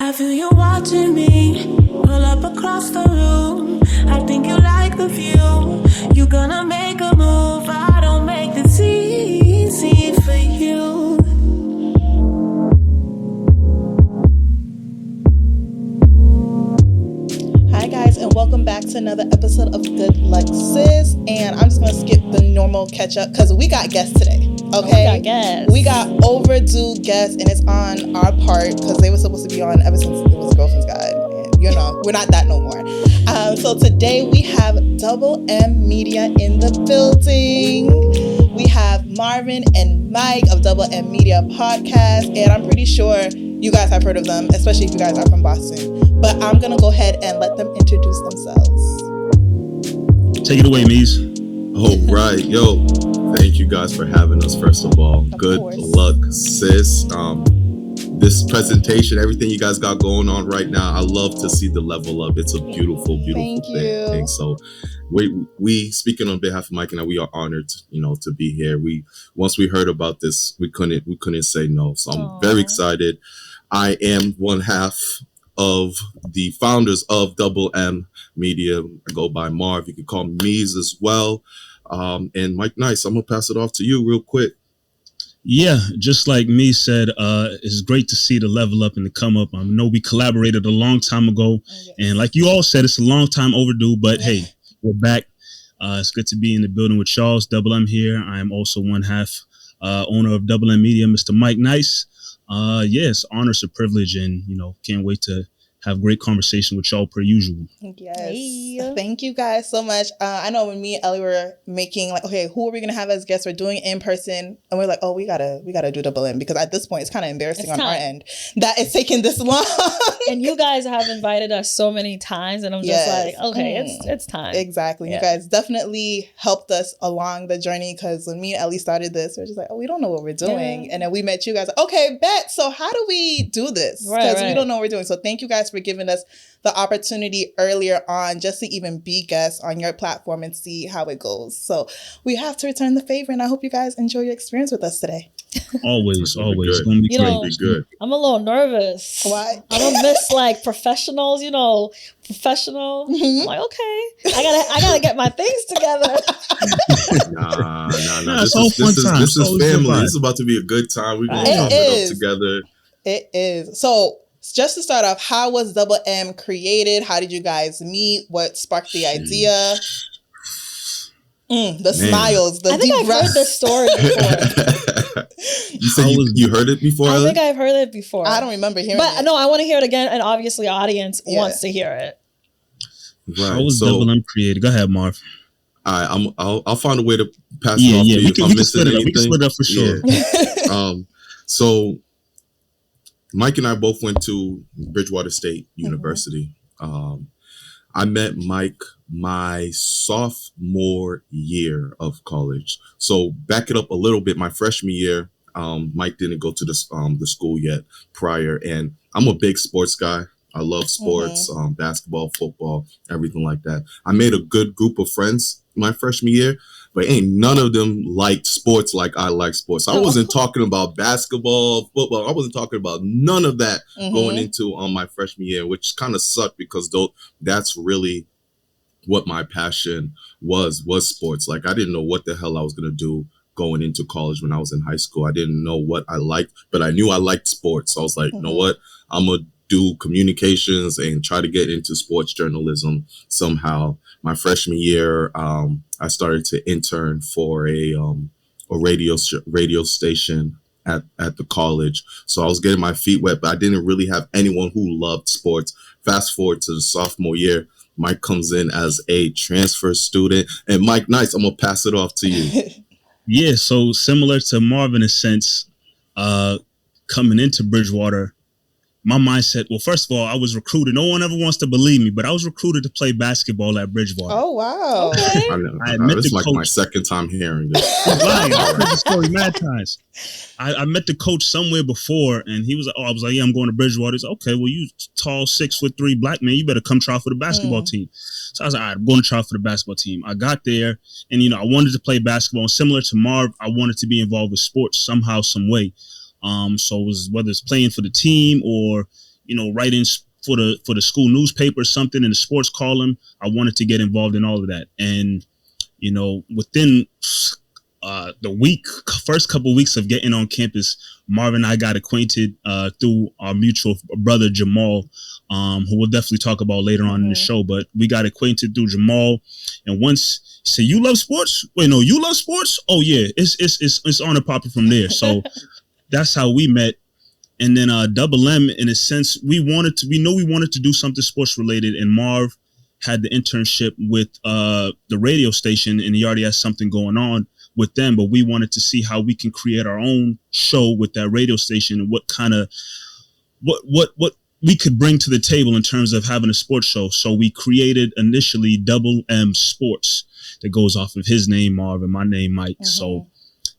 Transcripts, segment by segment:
I feel you watching me pull up across the room. I think you like the view. You gonna make a move. I don't make this easy for you. Hi guys, and welcome back to another episode of Good Luck Sis. And I'm just gonna skip the normal catch up because we got guests today. Okay, we got guests. We got overdue guests, and it's on our part because they were supposed to be on ever since it was Girlfriend's Guide. And you know, we're not that no more. So today we have Double M Media in the building. We have Marvin and Mike of Double M Media Podcast, and I'm pretty sure you guys have heard of them, especially if you guys are from Boston. But I'm gonna go ahead and let them introduce themselves. Take it away, Mies. All right, yo. Thank you guys for having us. First of all, good luck, sis. This presentation, everything you guys got going on right now, I love to see the level up. It's a beautiful thing. So, we speaking on behalf of Mike and I, we are honored, to be here. Once we heard about this, we couldn't say no. So I'm very excited. I am one half of the founders of Double M Media. I go by Marv. You can call me Mies as well. And Mike Nice, I'm gonna pass it off to you real quick. Yeah, just like me said, it's great to see the level up and the come up. I know we collaborated a long time ago, and like you all said, it's a long time overdue, but hey, we're back. It's good to be in the building with Charles, Double M here. I am also one half owner of Double M Media, Mr. Mike Nice. Yes, honor, it's a privilege, and can't wait to have great conversation with y'all per usual. Yes. Hey. Thank you guys so much. I know when me and Elly were making who are we going to have as guests? We're doing it in person. And we're like, we gotta do Double M because at this point it's kind of embarrassing on our end that it's taking this long. And you guys have invited us so many times and I'm just like, okay, it's time. Exactly. Yeah. You guys definitely helped us along the journey because when me and Elly started this, we're just like, we don't know what we're doing. Yeah. And then we met you guys. Like, okay, bet. So how do we do this? Because we don't know what we're doing. So thank you guys for giving us the opportunity earlier on just to even be guests on your platform and see how it goes. So we have to return the favor, and I hope you guys enjoy your experience with us today. Always. Gonna be good. I'm a little nervous. Why? I'm gonna miss professionals, professional. Mm-hmm. I'm like, okay, I gotta get my things together. Nah. This is family. This is about to be a good time. We're gonna chop it up together. It is. So just to start off, how was Double M created? How did you guys meet? What sparked the idea? Smiles, the deep breaths. I've heard this story before. You said you heard it before? I think I've heard it before. I don't remember hearing it. But no, I want to hear it again, and obviously audience wants to hear it. Right. How was Double M created? Go ahead, Marv. All right, I'll find a way to pass it off to you. We can split it up for sure. Yeah. So Mike and I both went to Bridgewater State University. I met Mike my sophomore year of college. So back it up a little bit. My freshman year, Mike didn't go to the school yet prior, and I'm a big sports guy. I love sports, basketball, football, everything like that. I made a good group of friends my freshman year, but ain't none of them liked sports like I like sports. I wasn't talking about basketball, football. I wasn't talking about none of that going into my freshman year, which kind of sucked because that's really what my passion was sports. Like I didn't know what the hell I was going to do going into college when I was in high school. I didn't know what I liked, but I knew I liked sports. So I was like, you know what? I'm going to do communications and try to get into sports journalism somehow. My freshman year, I started to intern for a radio station at the college. So I was getting my feet wet, but I didn't really have anyone who loved sports. Fast forward to the sophomore year, Mike comes in as a transfer student. And Mike Nice, I'm going to pass it off to you. Yeah, so similar to Marvin in a sense, coming into Bridgewater, my mindset, well, first of all, I was recruited. No one ever wants to believe me, but I was recruited to play basketball at Bridgewater. Oh, wow. Okay. I met this is like coach. My second time hearing this. Right. I heard the story mad times. I met the coach somewhere before, and he was like, I was like, yeah, I'm going to Bridgewater. He's like, okay, well, you tall, 6'3" black man, you better come try for the basketball team. So I was like, all right, I'm going to try for the basketball team. I got there, and, I wanted to play basketball. And similar to Marv, I wanted to be involved with sports somehow, some way. So it was, whether it's playing for the team or, writing for the school newspaper or something in the sports column. I wanted to get involved in all of that. And, within the first couple of weeks of getting on campus, Marvin and I got acquainted through our mutual brother, Jamal, who we'll definitely talk about later on in the show. But we got acquainted through Jamal. And once he said, "You love sports?" Wait, no, you love sports? Oh, yeah, it's on and popping from there. So that's how we met. And then Double M, in a sense, we wanted to do something sports related, and Marv had the internship with the radio station, and he already has something going on with them. But we wanted to see how we can create our own show with that radio station, and what we could bring to the table in terms of having a sports show. So we created initially Double M Sports, that goes off of his name, Marv, and my name, Mike. So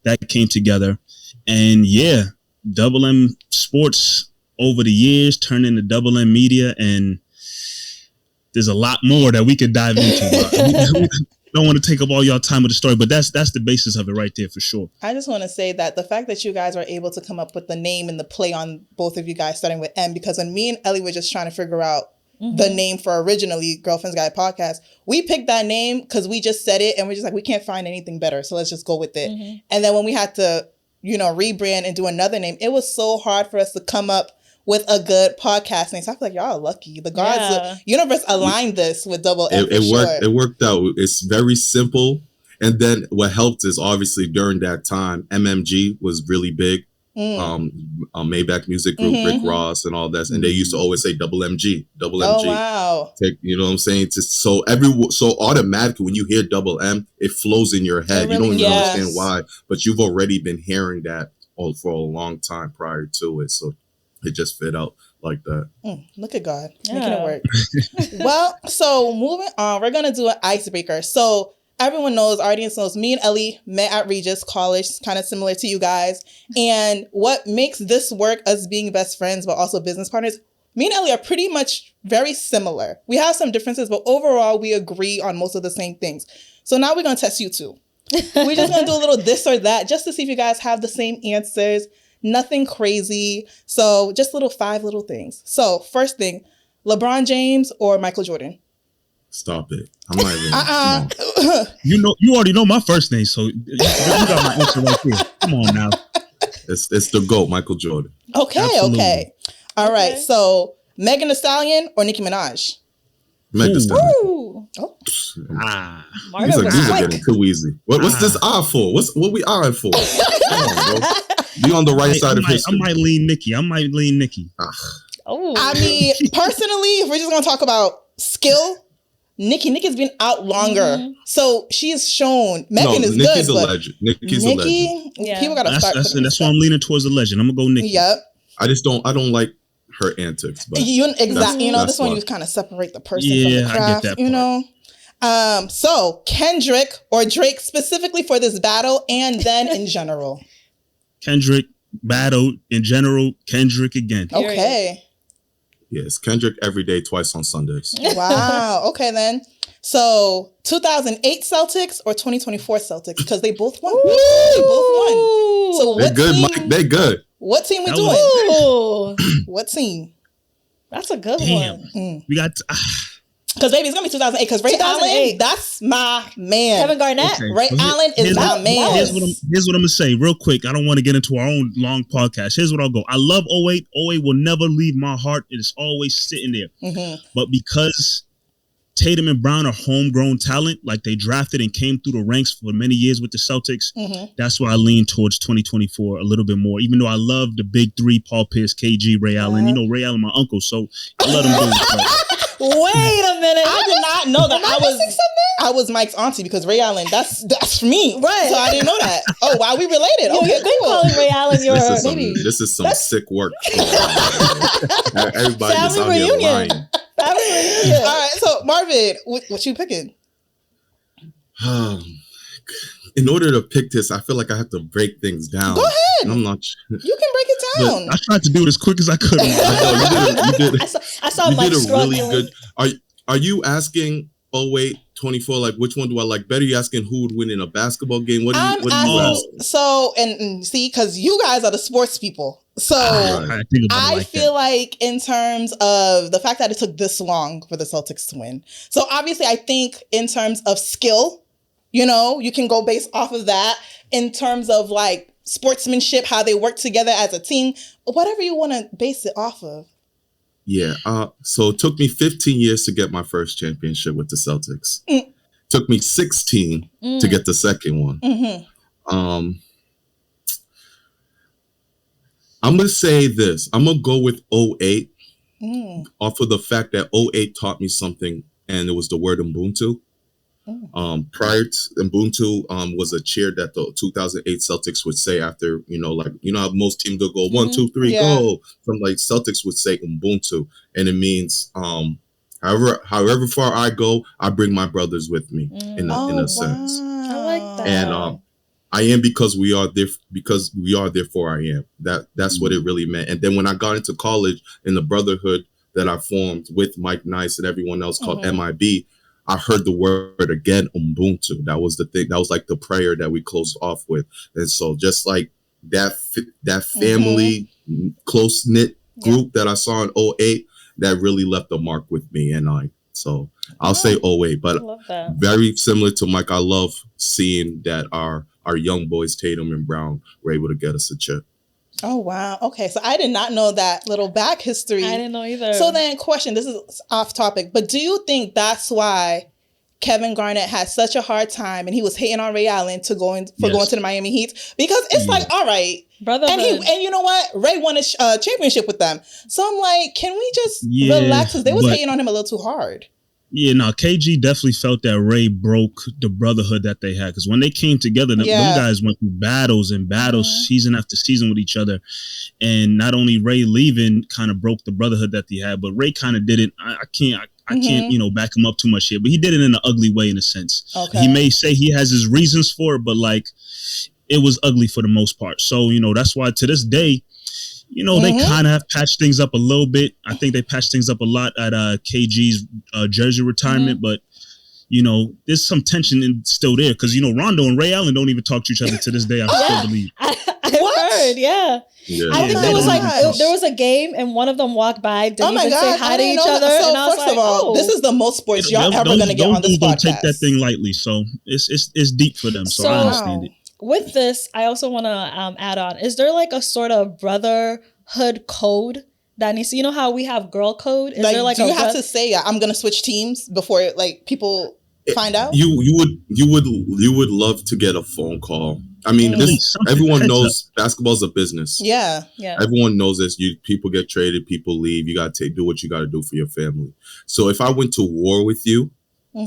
that came together, and yeah. Double M Sports over the years turned into Double M Media, and there's a lot more that we could dive into. We don't want to take up all y'all time with the story, but that's the basis of it right there for sure. I just want to say that the fact that you guys are able to come up with the name and the play on both of you guys starting with M, because when me and Ellie were just trying to figure out the name for originally Girlfriend's Guide Podcast, we picked that name because we just said it and we're just like, we can't find anything better, so let's just go with it. And then when we had to rebrand and do another name, it was so hard for us to come up with a good podcast name. So I feel like y'all are lucky. The gods, the universe aligned this with Double M. It worked out. It's very simple. And then what helped is obviously during that time, MMG was really big. Maybach Music Group, Rick Ross and all that. And they used to always say Double MG. Oh, wow. You know what I'm saying? So automatically when you hear Double M, it flows in your head. You don't even understand why, but you've already been hearing that for a long time prior to it. So it just fit out like that. Look at God making it work. Well, so moving on, we're going to do an icebreaker. So everyone knows, our audience knows, me and Ellie met at Regis College, kind of similar to you guys. And what makes this work, us being best friends, but also business partners, me and Ellie are pretty much very similar. We have some differences, but overall, we agree on most of the same things. So now we're going to test you two. We're just going to do a little this or that, just to see if you guys have the same answers. Nothing crazy. So just 5 little things. So first thing, LeBron James or Michael Jordan? Stop it. I'm not even. You already know my first name, so you got my answer right there. Come on now. It's the GOAT, Michael Jordan. Okay, absolutely. Okay. All right. So Megan Thee Stallion or Nicki Minaj? Megan Thee Stallion. Oh. These are getting too easy. What's this eye for? What we eyeing for? Come on, bro. You on the right side of history. I might lean Nicki. Oh. I mean, personally, if we're just gonna talk about skill, Nicki's been out longer, so she's shown. Megan is Nicki's good, a legend. Nicki's a legend. People gotta start. That's why I'm leaning towards the legend. I'm gonna go Nicki. Yep. I don't like her antics. But exactly. This one you kind of separate the person from the craft. I get that part. So Kendrick or Drake specifically for this battle, and then in general. Kendrick battle in general. Kendrick again. Okay. Yes, Kendrick every day, twice on Sundays. Wow. Okay, then. So 2008 Celtics or 2024 Celtics, because they both won. They both won. So they're good, Mike. They're good. What team we doing? What team? That's a good one. We got. Because baby, it's gonna be 2008. Because Ray Allen, that's my man. Kevin Garnett. Okay. Ray Allen is my man. Here's what I'm gonna say real quick. I don't want to get into our own long podcast. Here's what I'll go. I love 08. 08 will never leave my heart. It is always sitting there. But because Tatum and Brown are homegrown talent, like they drafted and came through the ranks for many years with the Celtics, that's why I lean towards 2024 a little bit more. Even though I love the big three: Paul Pierce, KG, Ray Allen. Ray Allen, my uncle, so I love them both. Wait a minute! I did not know that I was Mike's auntie, because Ray Allen, that's me, right? So I didn't know that. Oh wow, we related. Okay, cool. Calling Ray Allen your baby. This is some sick work. Everybody is out here lying. All right, so Marvin, what you picking? In order to pick this, I feel like I have to break things down. Go ahead. I'm not. You can break it down. I tried to do it as quick as I could. You did. I saw Mike struggling. Really good. Are you asking 08, 24? Like, which one do I like better? You asking who would win in a basketball game? What do you ask? So and see, because you guys are the sports people. So I feel like in terms of the fact that it took this long for the Celtics to win. So obviously I think in terms of skill, you know, you can go based off of that. In terms of like sportsmanship, how they work together as a team, whatever you want to base it off of. Yeah. So it took me 15 years to get my first championship with the Celtics. Took me 16 to get the second one. I'm going to say this. I'm going to go with 08 off of the fact that 08 taught me something, and it was the word Ubuntu. Prior to Ubuntu was a cheer that the 2008 Celtics would say after, you know, like, you know how most teams would go 1, 2, 3, go. From like Celtics would say Ubuntu, and it means however far I go, I bring my brothers with me in a sense. I like that. And I am because we are there, therefore I am. That's what it really meant. And then when I got into college in the brotherhood that I formed with Mike Nice and everyone else called MIB, I heard the word again, Ubuntu. That was the thing. That was like the prayer that we closed off with. And so just like that family, close-knit group that I saw in 08, that really left a mark with me. And I'll say 08, but very similar to Mike. I love seeing that our young boys, Tatum and Brown, were able to get us a chip. Oh, wow. Okay. So I did not know that little back history. I didn't know either. So then question, this is off topic, but do you think that's why Kevin Garnett had such a hard time and he was hating on Ray Allen going to the Miami Heat? Because it's like, all right. Brotherhood. And you know what? Ray won a championship with them. So I'm like, can we just relax? Because they was hating on him a little too hard. Yeah, no, KG definitely felt that Ray broke the brotherhood that they had. Because when they came together, them guys went through battles and battles season after season with each other. And not only Ray leaving kind of broke the brotherhood that they had, but Ray kind of did it. I can't, you know, back him up too much here. But he did it in an ugly way in a sense. Okay. He may say he has his reasons for it, but like it was ugly for the most part. So, you know, that's why to this day, you know, they kind of have patched things up a little bit. I think they patched things up a lot at KG's jersey retirement, but you know, there's some tension still there because, you know, Rondo and Ray Allen don't even talk to each other to this day. I still believe. I heard, I think there was like there was a game and one of them walked by, didn't even say hi to each other. So and I was first of all, this is the most sports y'all ever going to get on this podcast. Don't take that thing lightly. So it's deep for them. So I understand it. With this, I also want to add on, is there like a sort of brotherhood code that needs to, you know how we have girl code? Is there like do you have to say, I'm going to switch teams before like people find out? You would love to get a phone call. I mean, everyone knows basketball's a business. Yeah. Everyone knows this. People get traded, people leave. You got to do what you got to do for your family. So if I went to war with you,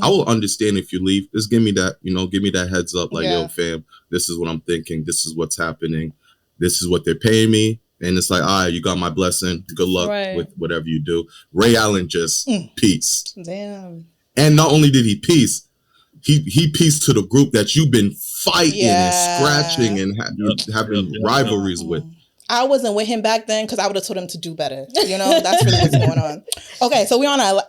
I will understand if you leave. Just give me that heads up. Like, yo, fam, this is what I'm thinking. This is what's happening. This is what they're paying me. And it's like, all right, you got my blessing. Good luck with whatever you do. Ray Allen just peace. Damn. And not only did he peace, he peaced to the group that you've been fighting and scratching and having rivalries with. I wasn't with him back then because I would have told him to do better. You know, that's really what's going on. Okay, so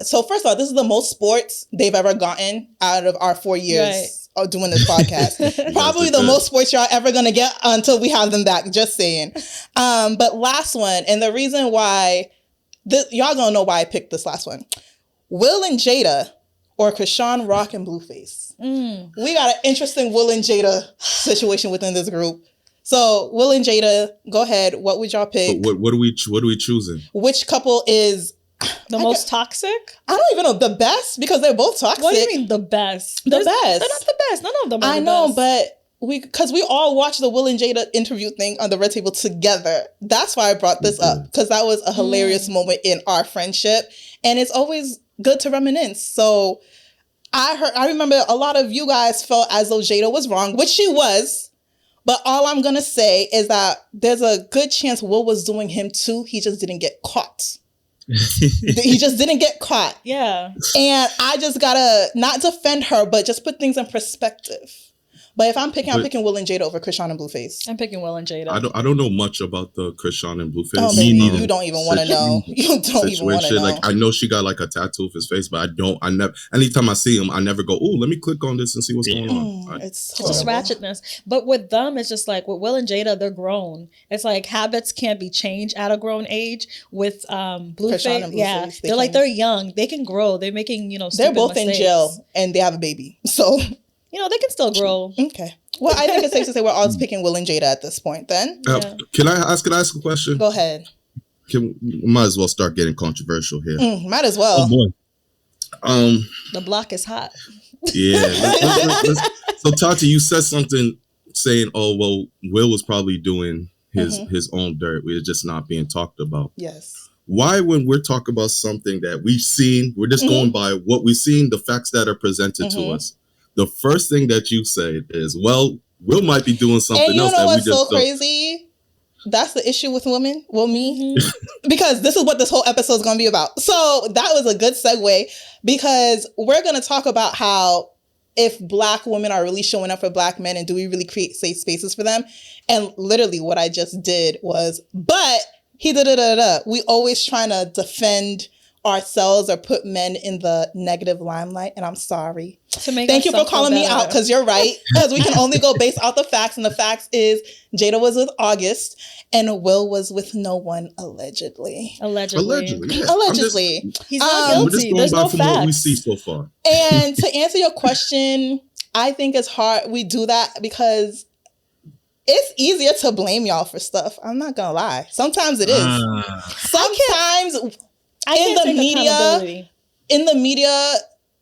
so first of all, this is the most sports they've ever gotten out of our 4 years of doing this podcast. Probably the most sports y'all ever gonna get until we have them back. Just saying. But last one, and the reason why y'all gonna know why I picked this last one. Will and Jada or Krishan Rock and Blueface. We got an interesting Will and Jada situation within this group. So Will and Jada, go ahead. What would y'all pick? What are we choosing? Which couple is the most toxic? I don't even know. The best, because they're both toxic. What do you mean the best? They're not the best. None of them are I know, but because we all watched the Will and Jada interview thing on the Red Table together. That's why I brought this up, because that was a hilarious moment in our friendship, and it's always good to reminisce. So I remember a lot of you guys felt as though Jada was wrong, which she was. But all I'm going to say is that there's a good chance Will was doing him too. He just didn't get caught. He just didn't get caught. Yeah. And I just got to not defend her, but just put things in perspective. But if I'm picking Will and Jada over Krishan and Blueface. I'm picking Will and Jada. I don't know much about the Krishan and Blueface. Oh, baby, you don't even want to know. You don't even want to know. Like, I know she got like a tattoo of his face, but I never. Anytime I see him, I never go, oh, let me click on this and see what's going on. It's just ratchetness. But with them, it's just like with Will and Jada, they're grown. It's like habits can't be changed at a grown age. With Blueface, they're like they're young. They can grow. They're making they're both mistakes. In jail and they have a baby, so they can still grow. Okay. Well, I think it's safe to say we're all picking Will and Jada at this point. Then, can I ask a question? Go ahead. Might as well start getting controversial here. Might as well. Oh boy. The block is hot. Yeah. So Tati, you said something saying, "Oh well, Will was probably doing his own dirt. We're just not being talked about." Yes. Why, when we're talking about something that we've seen, we're just going by what we've seen, the facts that are presented to us. The first thing that you say is, well, Will might be doing something else that we just don't. Crazy? That's the issue with women. Well, me. Because this is what this whole episode is going to be about. So that was a good segue, because we're going to talk about how if Black women are really showing up for Black men, and do we really create safe spaces for them? And literally what I just did was, but we always trying to defend ourselves or put men in the negative limelight, and I'm sorry. Thank you for calling me out, because you're right. Because we can only go based off the facts, and the facts is Jada was with August and Will was with no one, allegedly. Allegedly. He's not guilty. There's no facts. What we see so far. And to answer your question, I think it's hard. We do that because it's easier to blame y'all for stuff. I'm not gonna lie. Sometimes it is. Sometimes in the media,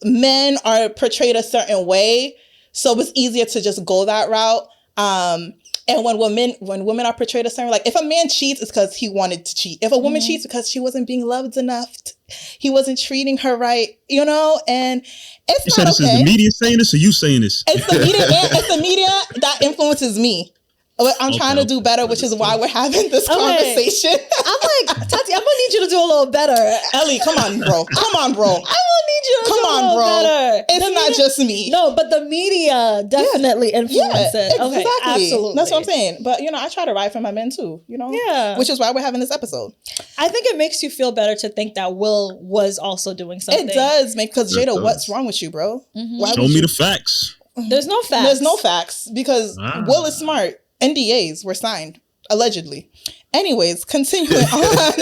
men are portrayed a certain way, so it's easier to just go that route. And when women are portrayed a certain, like if a man cheats, it's because he wanted to cheat. If a woman cheats, because she wasn't being loved enough, he wasn't treating her right, and it's you not said okay. Is the media saying this, or you saying this? It's the media that influences me. I'm trying to do better, which is why we're having this conversation. I'm like, Tati, I'm gonna need you to do a little better. Elly, come on, bro. I will need you to do a little better. It's not just me. No, but the media definitely influences it. Exactly. Okay, absolutely. That's what I'm saying. But I try to ride for my men too. Yeah. Which is why we're having this episode. I think it makes you feel better to think that Will was also doing something. It does because Jada, what's wrong with you, bro? Show me the facts. There's no facts because Will is smart. NDAs were signed, allegedly. Anyways, continuing on.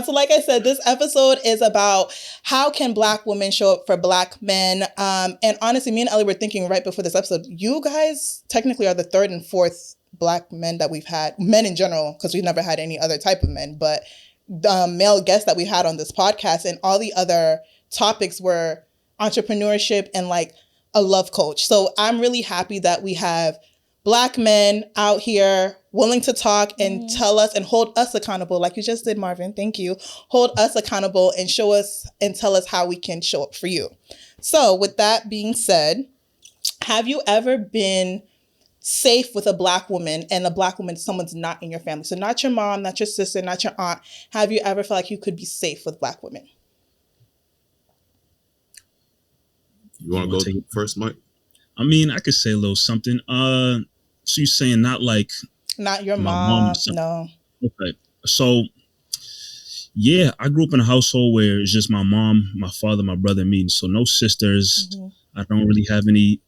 So like I said, this episode is about how can Black women show up for Black men. And honestly, me and Elly were thinking right before this episode, you guys technically are the third and fourth Black men that we've had, men in general, because we've never had any other type of men, but the male guests that we had on this podcast, and all the other topics were entrepreneurship and like a love coach. So I'm really happy that we have Black men out here willing to talk and tell us and hold us accountable, like you just did, Marvin. Thank you. Hold us accountable and show us and tell us how we can show up for you. So with that being said, have you ever been safe with a Black woman, and a Black woman, someone's not in your family? So not your mom, not your sister, not your aunt. Have you ever felt like you could be safe with Black women? You want to go first, Mike? I mean, I could say a little something. So you're saying not your mom, no. Okay. So, yeah, I grew up in a household where it's just my mom, my father, my brother, and me. So no sisters. I don't really have any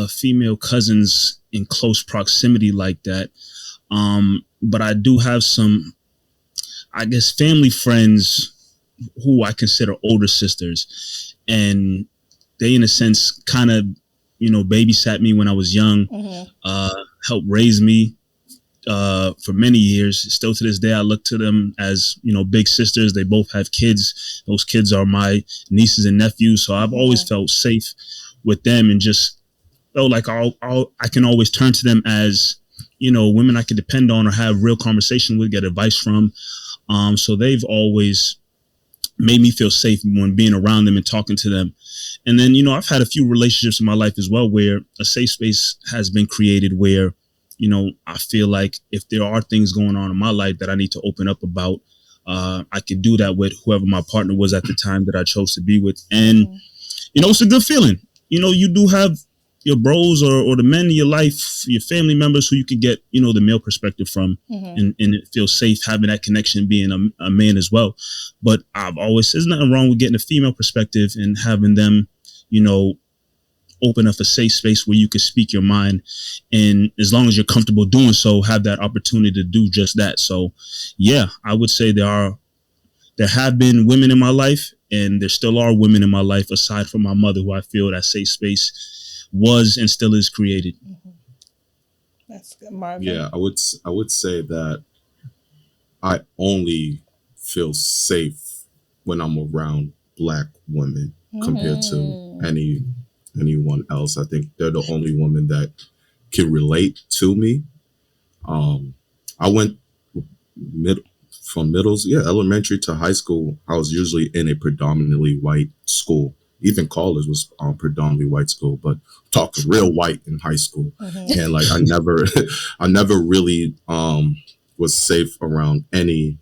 female cousins in close proximity like that. But I do have some, I guess, family friends who I consider older sisters. And they, in a sense, kind of, babysat me when I was young, helped raise me for many years. Still to this day, I look to them as, big sisters. They both have kids. Those kids are my nieces and nephews. So I've always felt safe with them, and just felt like I can always turn to them as, women I can depend on or have real conversation with, get advice from. So they've always made me feel safe when being around them and talking to them. And then, I've had a few relationships in my life as well where a safe space has been created where, I feel like if there are things going on in my life that I need to open up about, I could do that with whoever my partner was at the time that I chose to be with. And, it's a good feeling. you do have your bros or the men in your life, your family members who you can get, the male perspective from, and it feels safe having that connection being a man as well. But I've always, there's nothing wrong with getting a female perspective and having them, open up a safe space where you can speak your mind. And as long as you're comfortable doing so, have that opportunity to do just that. So yeah, I would say there have been women in my life, and there still are women in my life aside from my mother, who I feel that safe space was and still is created. That's good, Marvin. Yeah, I would say that I only feel safe when I'm around Black women compared to anyone else. I think they're the only women that can relate to me. I went from elementary to high school. I was usually in a predominantly white school. Even college was predominantly white school, but talked real white in high school. And like I never really was safe around any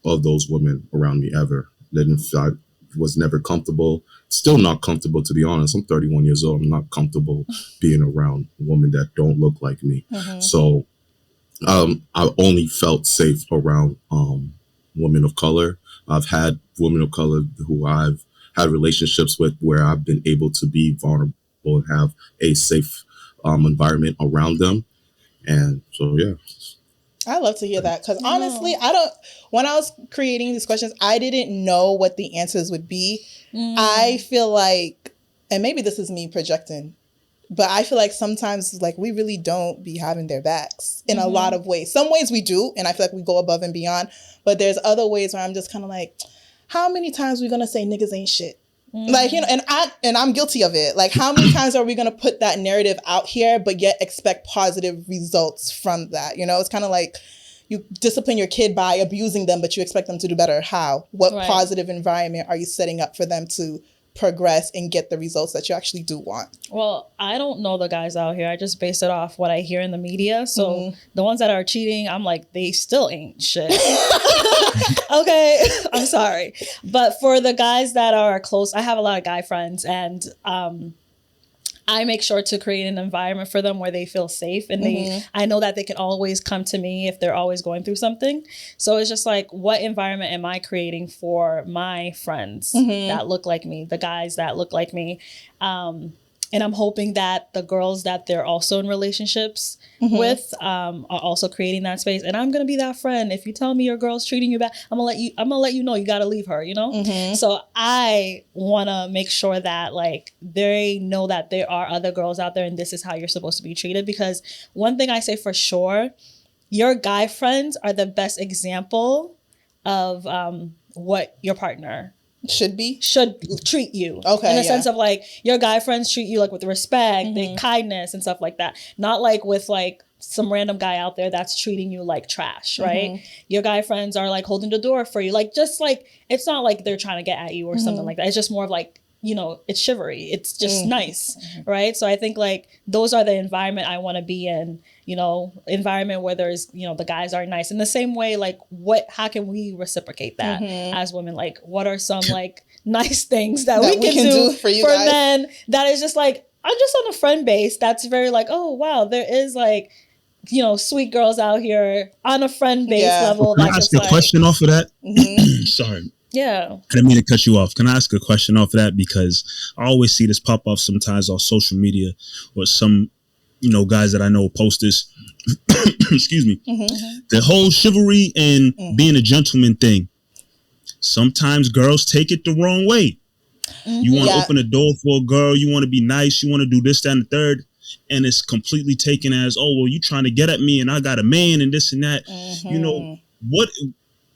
of those women around me ever. I was never comfortable. Still not comfortable, to be honest. I'm 31 years old. I'm not comfortable being around women that don't look like me. So I only felt safe around women of color. I've had women of color who I've had relationships with where I've been able to be vulnerable and have a safe environment around them. And so, yeah. I love to hear that, because honestly, when I was creating these questions, I didn't know what the answers would be. I feel like, and maybe this is me projecting, but I feel like sometimes like we really don't be having their backs in a lot of ways. Some ways we do, and I feel like we go above and beyond, but there's other ways where I'm just kind of like, how many times are we gonna say niggas ain't shit? Like, and I'm guilty of it. Like, how many times are we gonna put that narrative out here, but yet expect positive results from that? It's kind of like you discipline your kid by abusing them, but you expect them to do better. How? What positive environment are you setting up for them to progress and get the results that you actually do want? Well, I don't know the guys out here. I just base it off what I hear in the media. So the ones that are cheating, I'm like, they still ain't shit. Okay, I'm sorry. But for the guys that are close, I have a lot of guy friends, and I make sure to create an environment for them where they feel safe, and I know that they can always come to me if they're always going through something. So it's just like, what environment am I creating for my friends that look like me, the guys that look like me? And I'm hoping that the girls that they're also in relationships with are also creating that space. And I'm gonna be that friend. If you tell me your girl's treating you bad, I'm gonna let you know you gotta leave her, So I wanna make sure that like they know that there are other girls out there and this is how you're supposed to be treated. Because one thing I say for sure, your guy friends are the best example of what your partner should treat you. Okay. In the sense of like your guy friends treat you like with respect and kindness and stuff like that. Not like with like some random guy out there that's treating you like trash, right? Your guy friends are like holding the door for you. Like, just like, it's not like they're trying to get at you or something like that. It's just more of like, it's chivalry. It's just nice, right? So I think like those are the environment I want to be in, environment where there's, the guys are nice. In the same way, like how can we reciprocate that as women? Like, what are some like nice things that we can do for men that is just like, I'm just on a friend base that's very like, oh wow, there is like, sweet girls out here on a friend base level. Can I ask a question off of that? Sorry. Yeah. I didn't mean to cut you off. Can I ask a question off of that? Because I always see this pop up sometimes on social media, or some, guys that I know post this. Excuse me. The whole chivalry and being a gentleman thing. Sometimes girls take it the wrong way. You want to open a door for a girl. You want to be nice. You want to do this, that, and the third. And it's completely taken as, oh, well, you trying to get at me and I got a man and this and that. What...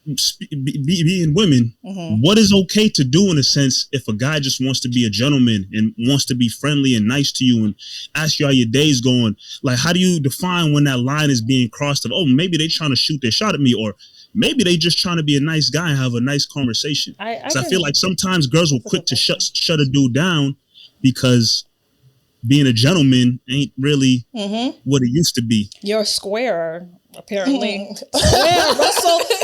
being women, what is okay to do in a sense if a guy just wants to be a gentleman and wants to be friendly and nice to you and ask you how your day's going? Like, how do you define when that line is being crossed of, oh, maybe they trying to shoot their shot at me, or maybe they just trying to be a nice guy and have a nice conversation? I feel like sometimes girls will quick to shut a dude down because being a gentleman ain't really what it used to be. You're a square. Apparently, Square,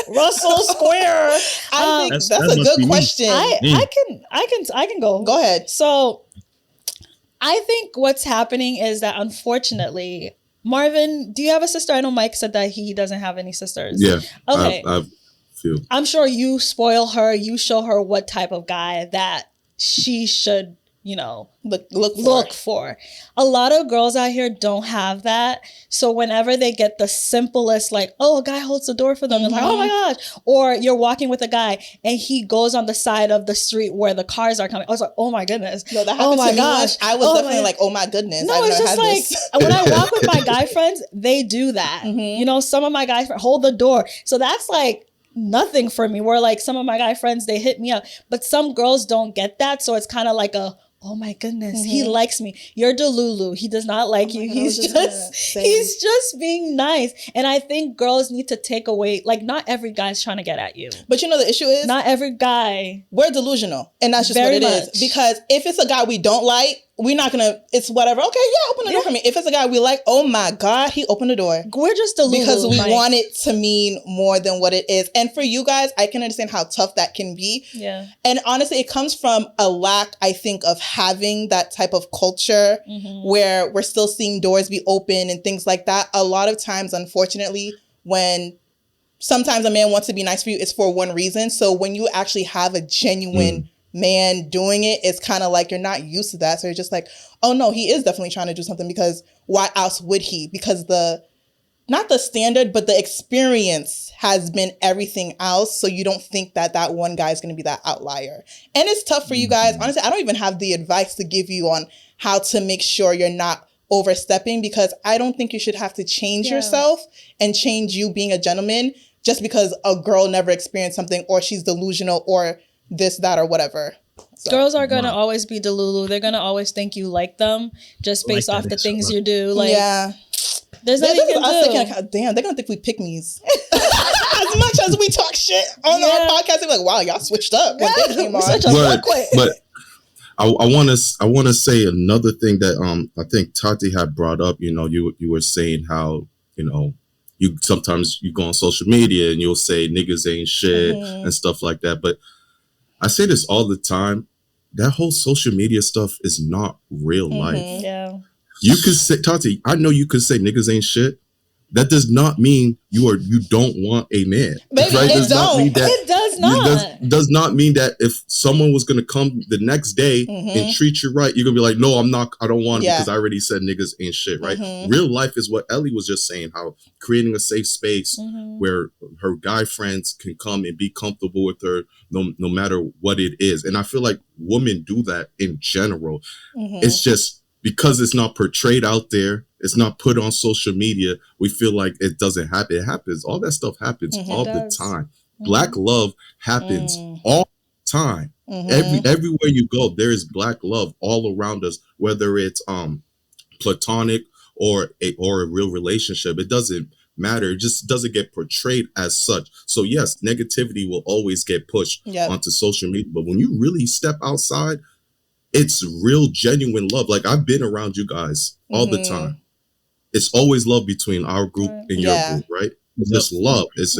Russell Square. I think that's a good question. I can go. Go ahead. So, I think what's happening is that, unfortunately, Marvin, do you have a sister? I know Mike said that he doesn't have any sisters. Yeah. Okay. I've few. I'm sure you spoil her. You show her what type of guy that she should, look for. A lot of girls out here don't have that. So whenever they get the simplest, like, oh, a guy holds the door for them, they're like, oh my gosh. Or you're walking with a guy and he goes on the side of the street where the cars are coming. I was like, oh my goodness. No, that happened oh my to me gosh. once. I was definitely like, oh my goodness. No, it's just like, when I walk with my guy friends, they do that. Some of my guy friends hold the door. So that's like nothing for me. Where like some of my guy friends, they hit me up. But some girls don't get that. So it's kind of like oh my goodness, he likes me. You're Delulu. He does not like you. He's just being nice. And I think girls need to take away, like, not every guy's trying to get at you. But the issue is, not every guy. We're delusional. And that's just what it is. Because if it's a guy we don't like, we're not gonna, it's whatever. Okay, yeah, open the door for me. If it's a guy we like, oh my God, he opened the door. We're just Delulu. Because we want it to mean more than what it is. And for you guys, I can understand how tough that can be. Yeah. And honestly, it comes from a lack, I think, of having that type of culture where we're still seeing doors be open and things like that. A lot of times, unfortunately, when sometimes a man wants to be nice for you, it's for one reason. So when you actually have a genuine man doing it, it's kind of like you're not used to that. So you're just like, oh no, he is definitely trying to do something, because why else would he? Because not the standard, but the experience has been everything else. So you don't think that one guy is going to be that outlier. And it's tough for you guys. Honestly, I don't even have the advice to give you on how to make sure you're not overstepping, because I don't think you should have to change yourself and change you being a gentleman just because a girl never experienced something, or she's delusional, or this, that, or whatever. So. Girls are going to always be Delulu. They're going to always think you like them just based off the things you do. Like, there's nothing you can do. Damn, they're going to think we pick-me's. As much as we talk shit on our podcast, they're like, wow, y'all switched up when they came on. But I want to say another thing that I think Thati had brought up. You were saying how, you sometimes you go on social media and you'll say niggas ain't shit and stuff like that. But I say this all the time. That whole social media stuff is not real life. Yeah. You could say, Thati, I know you could say niggas ain't shit. That does not mean you don't want a man. Baby, right? it does not. It does not mean that if someone was going to come the next day and treat you right, you're going to be like, no, I'm not. I don't want it because I already said niggas ain't shit, right? Real life is what Elly was just saying, how creating a safe space where her guy friends can come and be comfortable with her no matter what it is. And I feel like women do that in general. It's just because it's not portrayed out there, it's not put on social media, we feel like it doesn't happen. It happens. All that stuff happens all the time. Black love happens all the time. Everywhere you go, there is black love all around us, whether it's platonic or a real relationship. It doesn't matter. It just doesn't get portrayed as such. So yes, negativity will always get pushed onto social media. But when you really step outside, it's real, genuine love. Like, I've been around you guys all the time. It's always love between our group and your group, right? It's just love. It's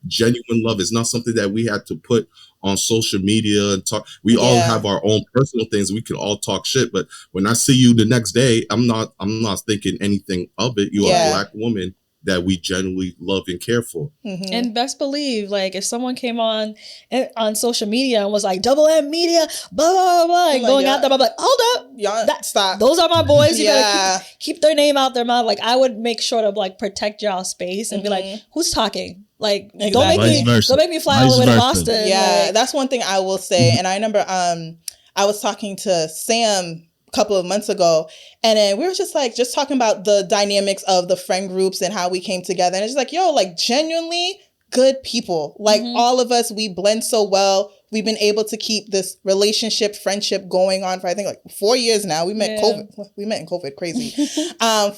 genuine love. It's not something that we had to put on social media and talk. We all have our own personal things. We can all talk shit. But when I see you the next day, I'm not thinking anything of it. You're a black woman that we genuinely love and care for. And best believe, like, if someone came on social media and was like, Double M Media, blah, blah, blah, and going out there, I'm like, hold up. Y'all, stop. Those are my boys. You gotta keep their name out their mouth. Like, I would make sure to, like, protect y'all space and be like, who's talking? Like, don't make me fly all the way to Boston. Yeah, that's one thing I will say. And I remember I was talking to Sam couple of months ago, and then we were just talking about the dynamics of the friend groups and how we came together, and it's just like, yo, like, genuinely good people, like all of us, we blend so well. We've been able to keep this friendship going on for, I think, like 4 years now. We met in COVID, crazy.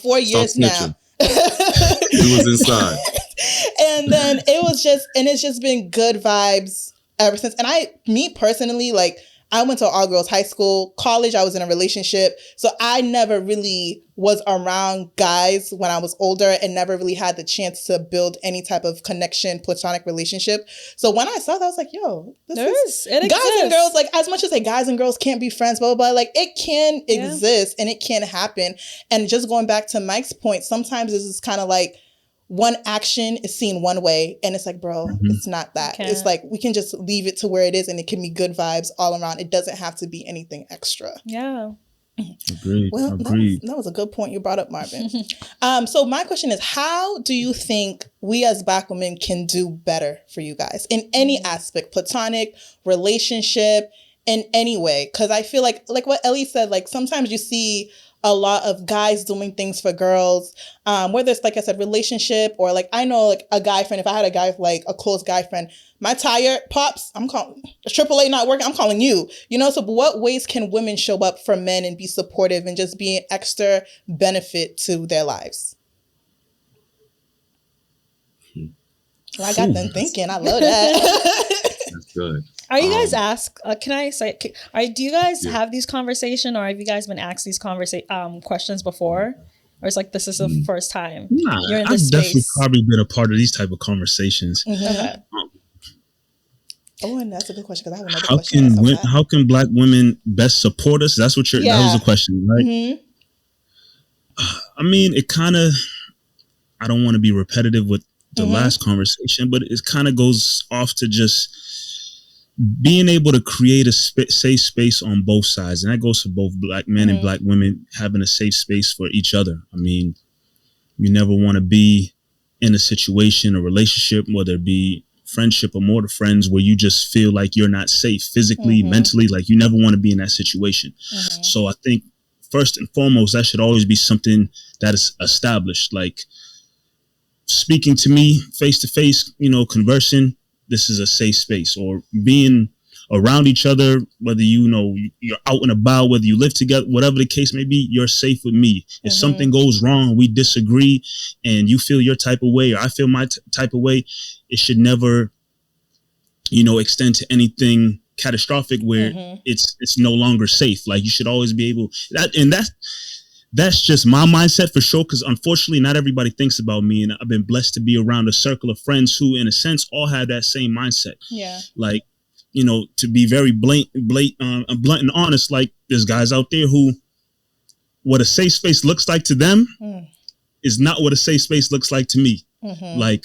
4 years now. It was inside. And then it's just been good vibes ever since. And me personally, like, I went to all girls high school. College, I was in a relationship. So I never really was around guys when I was older and never really had the chance to build any type of connection, platonic relationship. So when I saw that, I was like, yo, this is guys and girls, like as much as guys and girls can't be friends, blah, blah, blah, like it can exist and it can happen. And just going back to Mike's point, sometimes this is kind of like one action is seen one way and it's like, bro, it's not that. It's like we can just leave it to where it is and it can be good vibes all around. It doesn't have to be anything extra. Yeah. Agreed. Well, that was a good point you brought up, Marvin. So my question is, how do you think we as Black women can do better for you guys in any aspect, platonic, relationship, in any way? Because I feel like what Elly said, like sometimes you see a lot of guys doing things for girls, whether it's, like I said, relationship or like, I know like a guy friend, if I had a guy, like a close guy friend, my tire pops, I'm calling AAA not working, I'm calling you, you know? So what ways can women show up for men and be supportive and just be an extra benefit to their lives? Well, I got them thinking. I love that. That's good. Are you guys asked? Can I say? Do you guys have these conversations, or have you guys been asked these questions before, or it's like this is the first time? Nah, you're in I've this definitely space? probably been a part of these type of conversations. Okay. Oh, and that's a good question because I have another question. How can Black women best support us? That's what that was the question, right? I mean, it kind of. I don't want to be repetitive with the last conversation, but it kind of goes off to just being able to create a safe space on both sides. And that goes for both Black men and Black women, having a safe space for each other. I mean, you never want to be in a situation, a relationship, whether it be friendship or more to friends, where you just feel like you're not safe physically, mentally, like you never want to be in that situation. So I think first and foremost, that should always be something that is established, like speaking to me face to face, conversing. This is a safe space, or being around each other, whether you're out and about, whether you live together, whatever the case may be, you're safe with me. If something goes wrong, we disagree, and you feel your type of way, or I feel my type of way, it should never, extend to anything catastrophic where it's no longer safe. Like you should always be able that's just my mindset for sure, because unfortunately not everybody thinks about me, and I've been blessed to be around a circle of friends who in a sense all have that same mindset. Like, to be very blunt and honest, like there's guys out there who what a safe space looks like to them is not what a safe space looks like to me. Like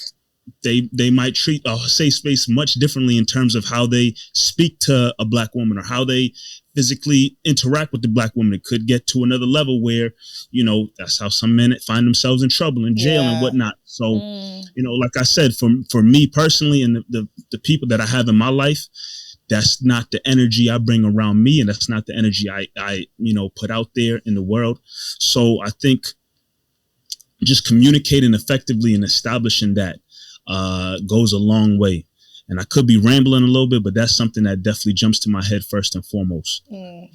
they might treat a safe space much differently in terms of how they speak to a Black woman or how they physically interact with the Black woman. It could get to another level where, that's how some men find themselves in trouble, in jail and whatnot. So, like I said, for me personally and the people that I have in my life, that's not the energy I bring around me, and that's not the energy I put out there in the world. So I think just communicating effectively and establishing that goes a long way. And I could be rambling a little bit, but that's something that definitely jumps to my head first and foremost.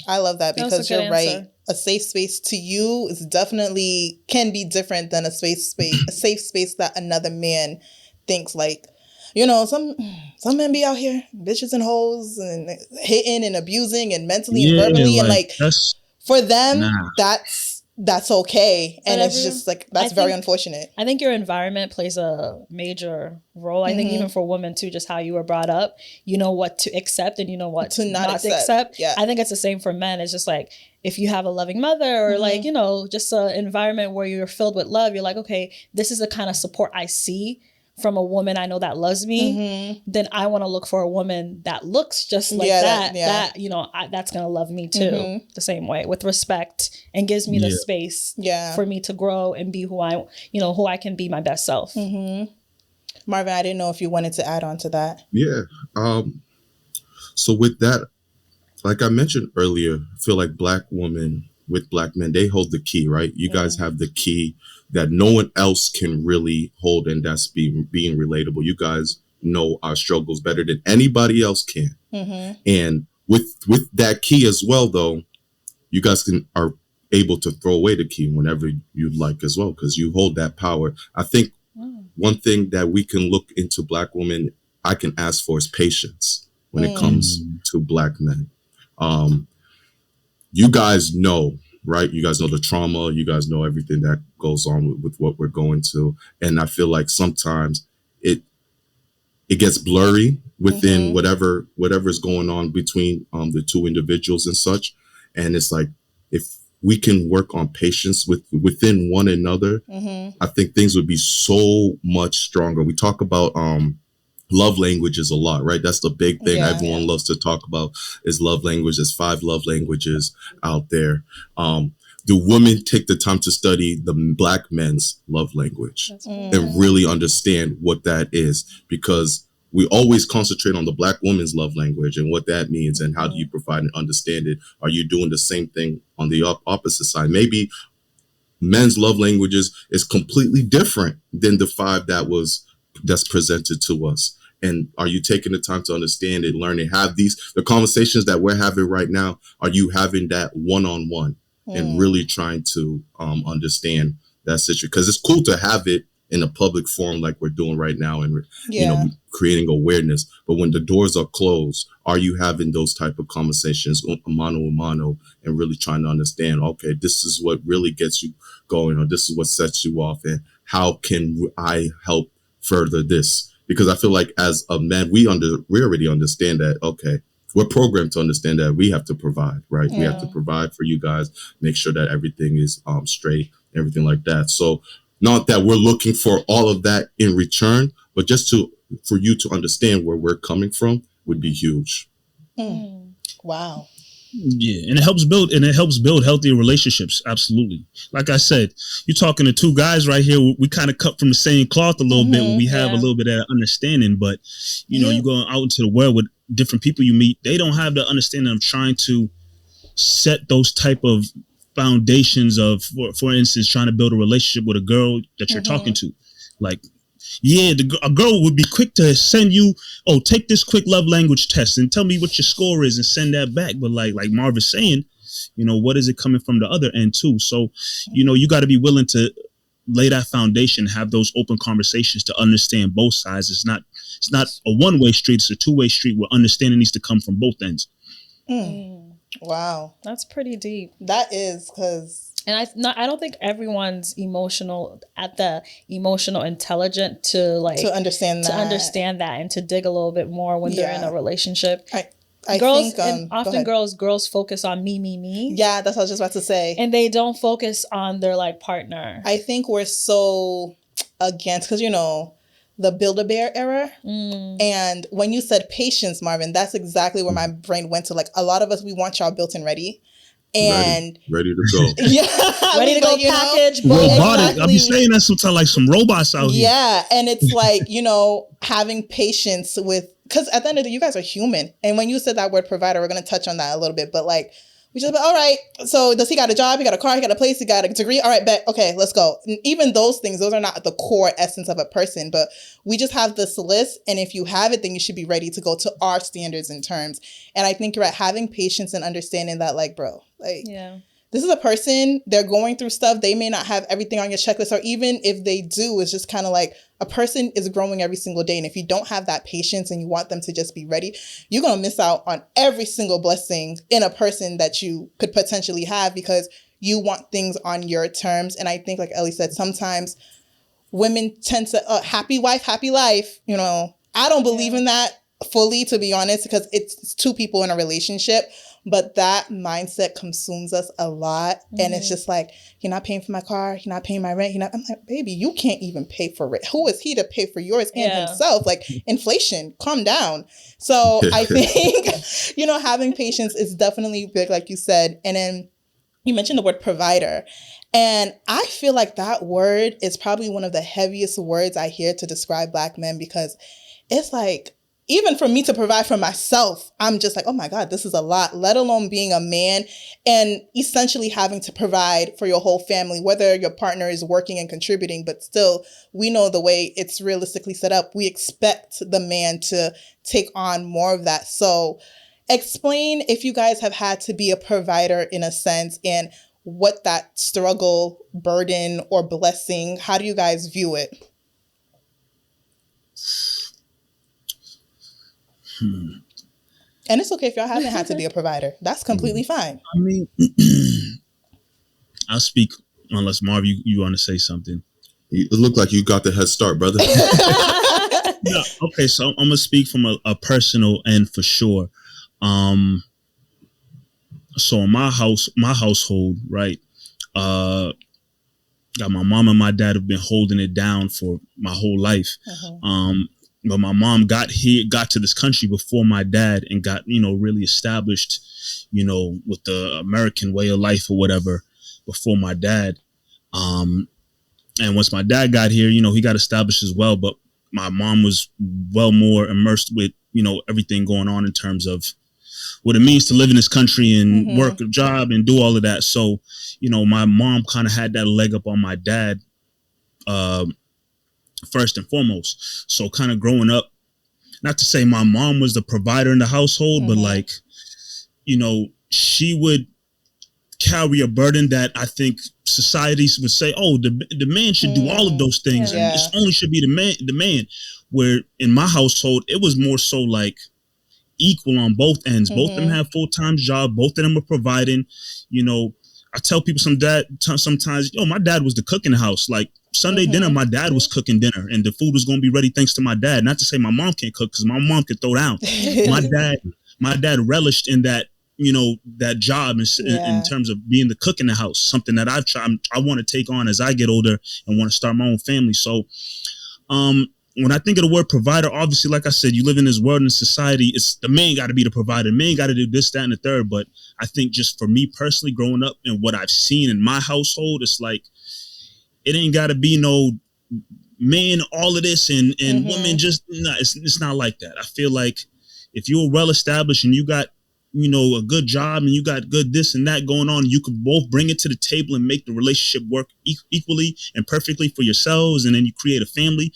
I love that because you're right. A safe space to you is definitely can be different than a safe space that another man thinks like. Some men be out here bitches and hoes and hitting and abusing and mentally and verbally, and like for them that's okay, and it's just like that's very unfortunate. I think your environment plays a major role. I think even for women too, just how you were brought up, you know what to accept and you know what to not accept. Yeah. I think it's the same for men. It's just like if you have a loving mother or like just an environment where you're filled with love, you're like, okay, this is the kind of support I see from a woman I know that loves me, then I want to look for a woman that looks just like that that's going to love me too, the same way, with respect, and gives me the space for me to grow and be who I can be my best self. Marvin, I didn't know if you wanted to add on to that. Yeah. So with that, like I mentioned earlier, I feel like Black women with Black men, they hold the key, right? You guys have the key that no one else can really hold, and that's being relatable. You guys know our struggles better than anybody else can. And with that key as well, though, you guys are able to throw away the key whenever you'd like as well, because you hold that power. I think one thing that we can look into Black women, I can ask for, is patience when it comes to Black men. You guys know, right? You guys know the trauma. You guys know everything that goes on with what we're going to. And I feel like sometimes it gets blurry within whatever's going on between the two individuals and such. And it's like, if we can work on patience within one another, I think things would be so much stronger. We talk about love languages a lot, right? That's the big thing everyone loves to talk about is love language. There's 5 love languages out there. Do women take the time to study the Black men's love language and really understand what that is? Because we always concentrate on the Black woman's love language and what that means and how do you provide and understand it? Are you doing the same thing on the opposite side? Maybe men's love languages is completely different than the 5 that's presented to us. And are you taking the time to understand it, learn it, have the conversations that we're having right now? Are you having that one-on-one and really trying to understand that situation? Because it's cool to have it in a public forum like we're doing right now and creating awareness. But when the doors are closed, are you having those type of conversations mano a mano and really trying to understand, okay, this is what really gets you going, or this is what sets you off, and how can I help further this? Because I feel like as a man, we already understand that, okay, we're programmed to understand that we have to provide, right? We have to provide for you guys, make sure that everything is straight, everything like that. So not that we're looking for all of that in return, but just for you to understand where we're coming from would be huge. Wow. Yeah, and it helps build healthier relationships. Absolutely. Like I said, you're talking to 2 guys right here. We kind of cut from the same cloth a little bit when we have a little bit of understanding. But you go out into the world with different people you meet. They don't have the understanding of trying to set those type of foundations of, for instance, trying to build a relationship with a girl that you're talking to. Like, a girl would be quick to send you, take this quick love language test and tell me what your score is and send that back. But like Marvin's saying, what is it coming from the other end too? So, you got to be willing to lay that foundation, have those open conversations to understand both sides. It's not a one-way street. It's a two-way street where understanding needs to come from both ends. Wow. That's pretty deep. That is, because... And I don't think everyone's emotional intelligent to understand that and to dig a little bit more when they're in a relationship. I girls think, often girls focus on me. Yeah, that's what I was just about to say. And they don't focus on their partner. I think we're so against, because the Build-A-Bear era. And when you said patience, Marvin, that's exactly where my brain went to. Like, a lot of us, we want y'all built and ready. And ready to go. Ready to go package. Robotic. Exactly. I'll be saying that sometimes, like some robots out here. Yeah. And it's like, having patience with, because at the end of the day, you guys are human. And when you said that word provider, we're going to touch on that a little bit. But we just, all right, so does he got a job? He got a car? He got a place? He got a degree? All right, bet. Okay, let's go. And even those things, those are not the core essence of a person, but we just have this list. And if you have it, then you should be ready to go to our standards and terms. And I think you're right, having patience and understanding that, this is a person, they're going through stuff. They may not have everything on your checklist, or even if they do, it's just kind of like a person is growing every single day. And if you don't have that patience and you want them to just be ready, you're going to miss out on every single blessing in a person that you could potentially have, because you want things on your terms. And I think, like Elly said, sometimes women tend to, happy wife, happy life. I don't believe in that fully, to be honest, because it's 2 people in a relationship. But that mindset consumes us a lot. And it's just like, you're not paying for my car. You're not paying my rent. I'm like, baby, you can't even pay for it. Who is he to pay for yours and himself? Like, inflation, calm down. So I think, having patience is definitely big, like you said. And then you mentioned the word provider. And I feel like that word is probably one of the heaviest words I hear to describe Black men, because it's like, even for me to provide for myself, I'm just like, oh my God, this is a lot, let alone being a man and essentially having to provide for your whole family, whether your partner is working and contributing, but still, we know the way it's realistically set up, we expect the man to take on more of that. So explain if you guys have had to be a provider in a sense, and what that struggle, burden, or blessing, how do you guys view it? And it's okay if y'all haven't had to be a provider. That's completely fine. I mean, I'll speak unless Marv, you want to say something. It looked like you got the head start, brother. Yeah, okay, so I'm gonna speak from a personal end for sure. So in my household, right? Got my mom and my dad have been holding it down for my whole life. But my mom got to this country before my dad and got, really established, with the American way of life or whatever before my dad. And once my dad got here, he got established as well. But my mom was well more immersed with, everything going on in terms of what it means to live in this country and work a job and do all of that. So, my mom kind of had that leg up on my dad, first and foremost. So kind of growing up, not to say my mom was the provider in the household, but like, she would carry a burden that I think societies would say, oh, the man should do all of those things. And it only should be the man. Where in my household, it was more so like equal on both ends. Both of them have full-time jobs. Both of them are providing. I tell people sometimes, my dad was the cook in the house. Like Sunday dinner, my dad was cooking dinner, and the food was going to be ready thanks to my dad. Not to say my mom can't cook, because my mom could throw down. my dad relished in that, that job in terms of being the cook in the house. Something that I want to take on as I get older and want to start my own family. So, when I think of the word provider, obviously, like I said, you live in this world and society, it's the man got to be the provider. The man got to do this, that, and the third. But I think just for me personally, growing up and what I've seen in my household, it's like, it ain't got to be no man, all of this and women just, it's not like that. I feel like if you're well established and you got, a good job and you got good this and that going on, you can both bring it to the table and make the relationship work equally and perfectly for yourselves. And then you create a family.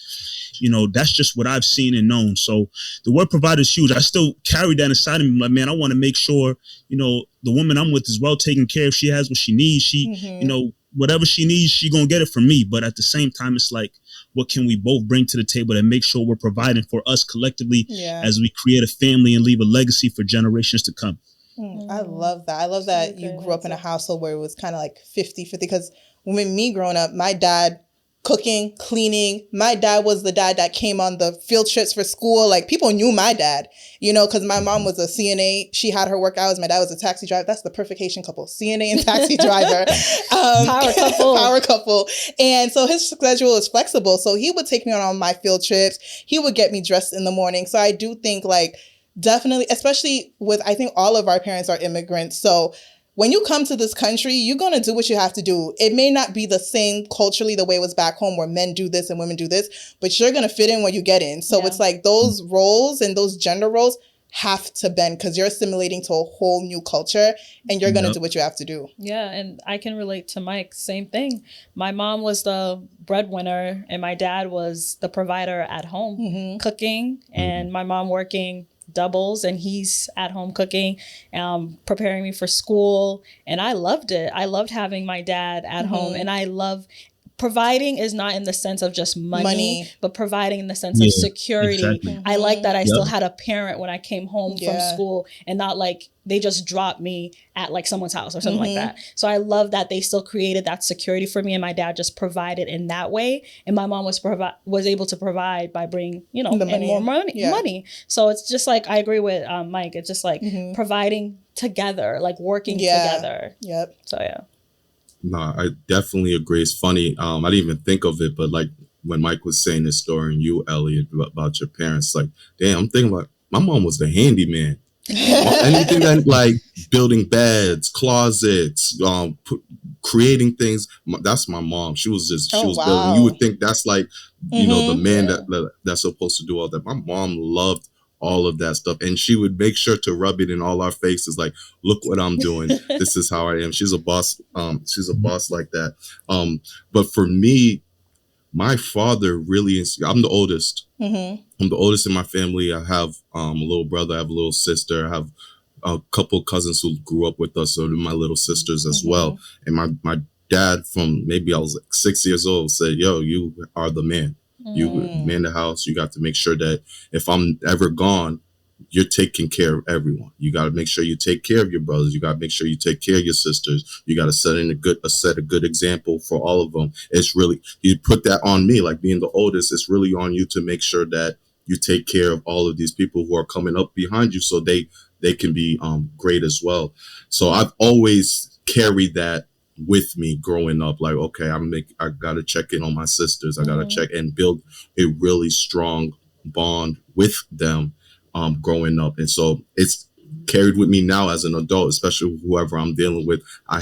That's just what I've seen and known. So the word provider is huge. I still carry that inside of me. Like, man, I want to make sure, the woman I'm with is well taken care of. She has what she needs. She, whatever she needs, she gonna get it from me. But at the same time, it's like, what can we both bring to the table and make sure we're providing for us collectively as we create a family and leave a legacy for generations to come? I love that. I love that you grew up in a household where it was kind of like 50-50. Because when me growing up, my dad cooking, cleaning, my dad was the dad that came on the field trips for school. Like, people knew my dad, because my mom was a CNA. She had her work hours. My dad was a taxi driver. That's the perfect Haitian couple, CNA and taxi driver. Power couple. And so his schedule is flexible. So he would take me on all my field trips. He would get me dressed in the morning. So I do think, like, definitely, especially with, I think all of our parents are immigrants. So when you come to this country, you're going to do what you have to do. It may not be the same culturally the way it was back home where men do this and women do this, but you're going to fit in where you get in. So it's like those roles and those gender roles have to bend, because you're assimilating to a whole new culture and you're going to do what you have to do. Yeah, and I can relate to Mike. Same thing. My mom was the breadwinner and my dad was the provider at home, cooking, and my mom working doubles, and he's at home cooking, preparing me for school. And I loved it. I loved having my dad at home, and I love providing is not in the sense of just money. But providing in the sense of security. Exactly. I like that I still had a parent when I came home from school, and not like they just dropped me at like someone's house or something like that. So I love that they still created that security for me, and my dad just provided in that way. And my mom was able to provide by bringing, more money. So it's just like, I agree with Mike. It's just like providing together, like working together. Yep. So yeah. No, I definitely agree. It's funny. I didn't even think of it, but like when Mike was saying this story and you, Elliot, about your parents, like, damn, I'm thinking about my mom was the handyman. Anything that like building beds, closets, creating things. That's my mom. She was building. You would think that's like, the man that's supposed to do all that. My mom loved all of that stuff, and she would make sure to rub it in all our faces, like, look what I'm doing. This is how I am. She's a boss. She's a boss like that. But for me, my father really I'm the oldest. I'm the oldest in my family. I have a little brother. I have a little sister. I have a couple cousins who grew up with us, so they're my little sisters as well. And my dad, from maybe I was like 6 years old, said, yo, you are the man. You man the house. You got to make sure that if I'm ever gone, you're taking care of everyone. You got to make sure you take care of your brothers. You got to make sure you take care of your sisters. You got to set a good example for all of them. It's really, you put that on me, like being the oldest. It's really on you to make sure that you take care of all of these people who are coming up behind you, so they can be great as well. So I've always carried that with me growing up. Like, okay, I got to check in on my sisters. I got to check and build a really strong bond with them growing up. And so it's carried with me now as an adult, especially whoever I'm dealing with. I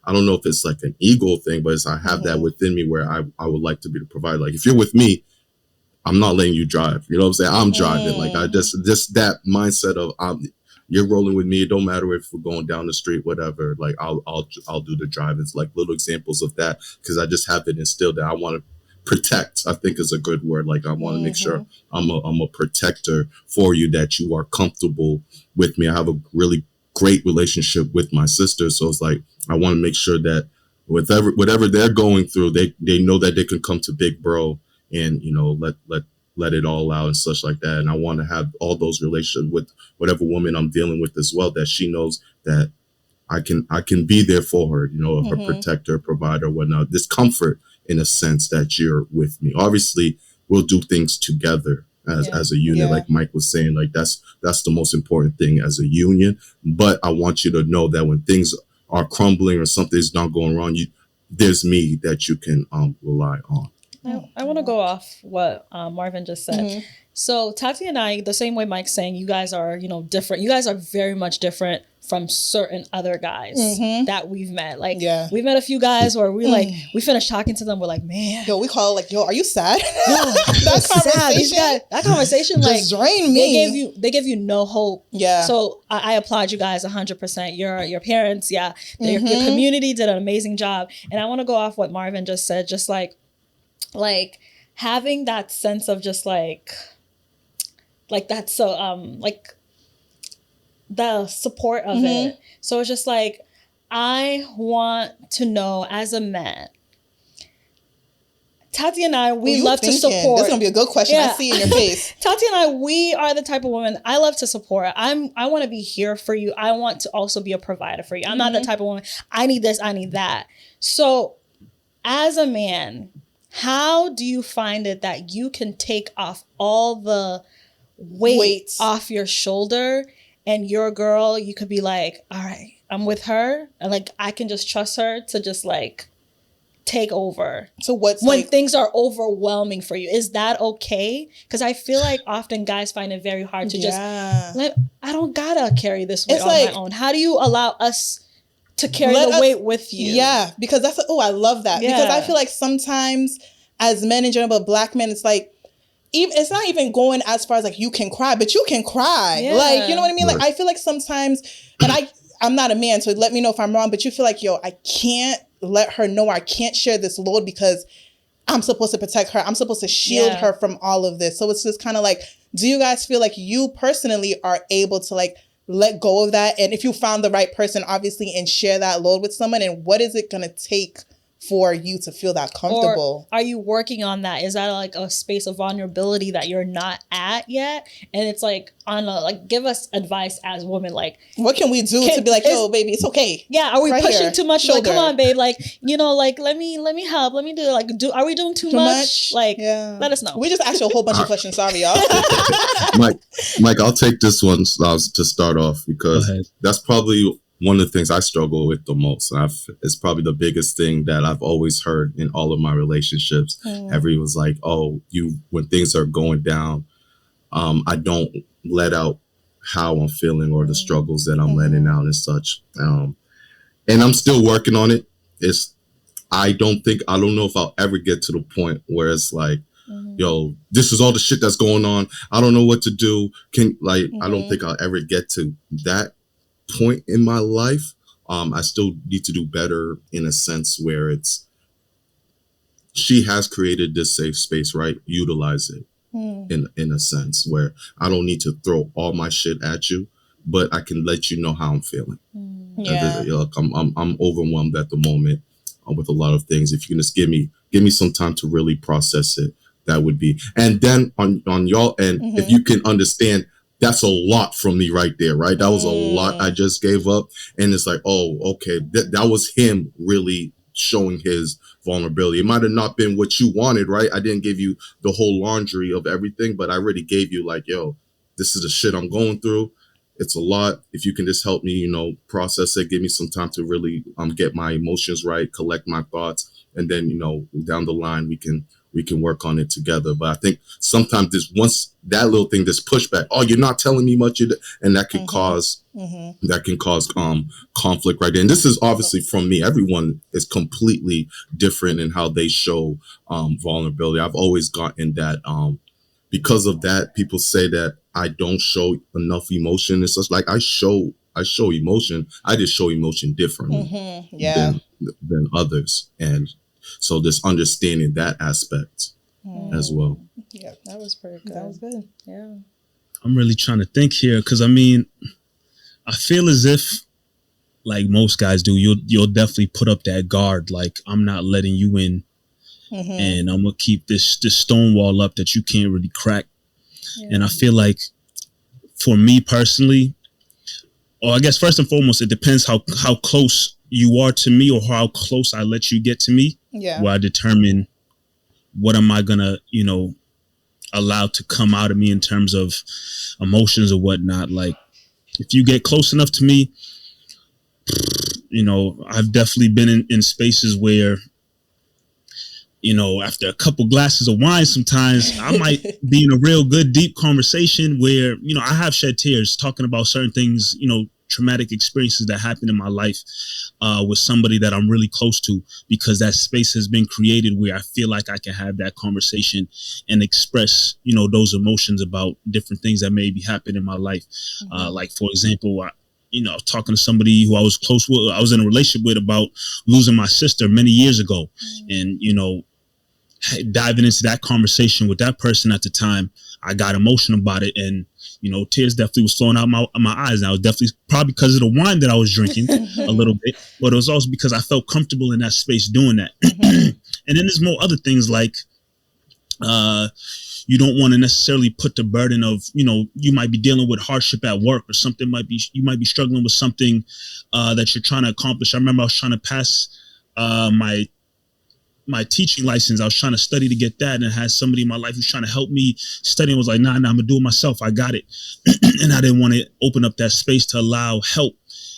don't know if it's like an ego thing, but I have that within me where I would like to be the provider. Like, if you're with me, I'm not letting you drive. You know what I'm saying? I'm driving. Like, I just that mindset of you're rolling with me. It don't matter if we're going down the street, whatever. Like, I'll do the drive. It's like little examples of that, because I just have it instilled that I want to protect, I think is a good word. Like, I want to make sure I'm a protector for you, that you are comfortable with me. I have a really great relationship with my sister. So it's like, I want to make sure that whatever they're going through, they know that they can come to Big Bro and, you know, let it all out and such like that. And I want to have all those relationships with whatever woman I'm dealing with as well, that she knows that I can be there for her, you know, her protector, provider, whatnot. This comfort, in a sense, that you're with me. Obviously, we'll do things together as a unit, like Mike was saying. Like, that's the most important thing as a union. But I want you to know that when things are crumbling or something's not going wrong, there's me that you can rely on. I want to go off what Marvin just said. So Thati and I, the same way Mike's saying, you guys are, you know, different. You guys are very much different from certain other guys that we've met. Like, we've met a few guys where we we finished talking to them. We're like, man, we call it like, yo, are you sad? that conversation, that conversation, like, drained me. They give you no hope. Yeah. So I applaud you guys 100%. Your parents, your community did an amazing job. And I want to go off what Marvin just said, just like having that sense of just like that. So like the support of it. So it's just like, I want to know, as a man, Thati and I, we love to support. This is gonna be a good question. I see in your face. Thati and I, we are the type of woman, I love to support. I want to be here for you. I want to also be a provider for you. I'm not the type of woman, I need this, I need that. So as a man, how do you find it that you can take off all the weight off your shoulder, and your girl, you could be like, all right, I'm with her, and like, I can just trust her to just like take over. So what's when things are overwhelming for you, is that okay? Because I feel like often guys find it very hard to just I don't gotta carry this weight on my own. How do you allow us to carry the weight with you? Yeah, because I love that. Because I feel like sometimes as men in general, but black men, it's like, it's not even going as far as like, you can cry, but you can cry. Like, you know what I mean? Like, I feel like sometimes, and I'm not a man, so let me know if I'm wrong, but you feel like, yo, I can't let her know, I can't share this load because I'm supposed to protect her. I'm supposed to shield her from all of this. So it's just kind of like, do you guys feel like you personally are able to like let go of that? And if you found the right person, obviously, and share that load with someone, and what is it going to take for you to feel that comfortable? Or are you working on that? Is that like a space of vulnerability that you're not at yet? And it's like, give us advice as women. Like, what can we do to be like, yo, baby, it's okay? Yeah. Are we pushing too much? Like, come on, babe. Like, you know, like, let me help. Let me do like, are we doing too much? Like, let us know. We just asked you a whole bunch of questions. Sorry, y'all. Mike, I'll take this one to start off, because that's probably one of the things I struggle with the most. It's probably the biggest thing that I've always heard in all of my relationships. Everyone's like, oh, when things are going down, I don't let out how I'm feeling or the struggles that I'm letting out and such. And I'm still working on it. I don't know if I'll ever get to the point where it's like, yo, this is all the shit that's going on, I don't know what to do. I don't think I'll ever get to that point in my life. I still need to do better, in a sense where she has created this safe space, right? Utilize it in a sense where I don't need to throw all my shit at you, but I can let you know how I'm feeling. I'm overwhelmed at the moment with a lot of things. If you can just give me some time to really process it, that would be. And then on y'all end, if you can understand that's a lot from me right there, right? That was a lot I just gave up. And it's like, oh, okay, that was him really showing his vulnerability. It might have not been what you wanted, right? I didn't give you the whole laundry of everything, but I already gave you like, yo, this is the shit I'm going through. It's a lot. If you can just help me, process it, give me some time to really get my emotions right, collect my thoughts, and then, down the line we can work on it together. But I think sometimes once that little thing, this pushback, oh, you're not telling me much, and that can cause conflict right there. And this is obviously from me. Everyone is completely different in how they show vulnerability. I've always gotten that because of that, people say that I don't show enough emotion. It's just like I show emotion. I just show emotion differently than others. And so just understanding that aspect as well. Yeah, that was pretty good. That was good. Yeah. I'm really trying to think here because I feel as if, like most guys do, you'll definitely put up that guard. Like, I'm not letting you in, and I'm gonna keep this stone wall up that you can't really crack. Yeah. And I feel like, for me personally, or I guess first and foremost, it depends how close you are to me or how close I let you get to me. Yeah. Where I determine what am I gonna, allow to come out of me in terms of emotions or whatnot. Like, if you get close enough to me, I've definitely been in spaces where, after a couple glasses of wine, sometimes I might be in a real good, deep conversation where, I have shed tears talking about certain things, traumatic experiences that happened in my life with somebody that I'm really close to, because that space has been created where I feel like I can have that conversation and express, those emotions about different things that maybe happened in my life. Like, for example, I was talking to somebody who I was close with, I was in a relationship with, about losing my sister many years ago. And, diving into that conversation with that person at the time, I got emotional about it, and tears definitely was flowing out my eyes. And I was definitely probably because of the wine that I was drinking a little bit, but it was also because I felt comfortable in that space doing that. And then there's more other things like, you don't want to necessarily put the burden of, you might be dealing with hardship at work or something. You might be struggling with something that you're trying to accomplish. I remember I was trying to pass my teaching license. I was trying to study to get that, and I had somebody in my life who's trying to help me study, and was like, nah, I'm gonna do it myself. I got it. And I didn't want to open up that space to allow help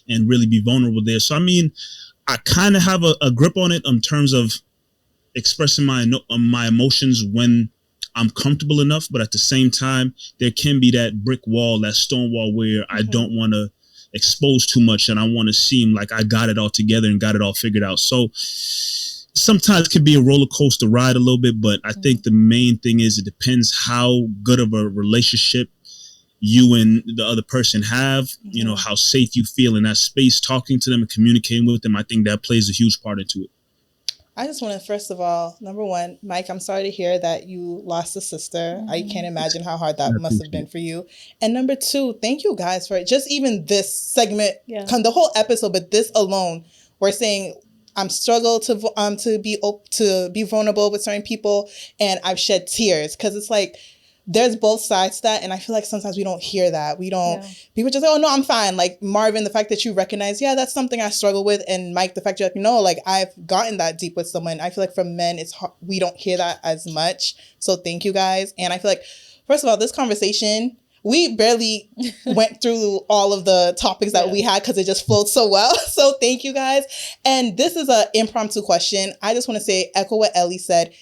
and really be vulnerable there. So, I kind of have a grip on it in terms of expressing my emotions when I'm comfortable enough, but at the same time, there can be that brick wall, that stone wall where I don't want to expose too much, and I want to seem like I got it all together and got it all figured out. So sometimes it can be a roller coaster ride a little bit, but I think the main thing is it depends how good of a relationship you and the other person have, how safe you feel in that space, talking to them and communicating with them. I think that plays a huge part into it. I just want to, first of all, number one, Mike, I'm sorry to hear that you lost a sister. I can't imagine how hard that must have been for you. And number two, thank you guys for just even this segment, the whole episode, but this alone, we're saying I'm struggle to be vulnerable with certain people, and I've shed tears, because it's like there's both sides to that, and I feel like sometimes we don't hear that. We don't. People just say, "Oh no, I'm fine." Like Marvin, the fact that you recognize, that's something I struggle with, and Mike, the fact you're like, no, like I've gotten that deep with someone. I feel like for men, it's hard, we don't hear that as much. So thank you guys, and I feel like, first of all, this conversation, we barely went through all of the topics that we had because it just flowed so well. So thank you guys. And this is an impromptu question. I just want to say, echo what Elly said.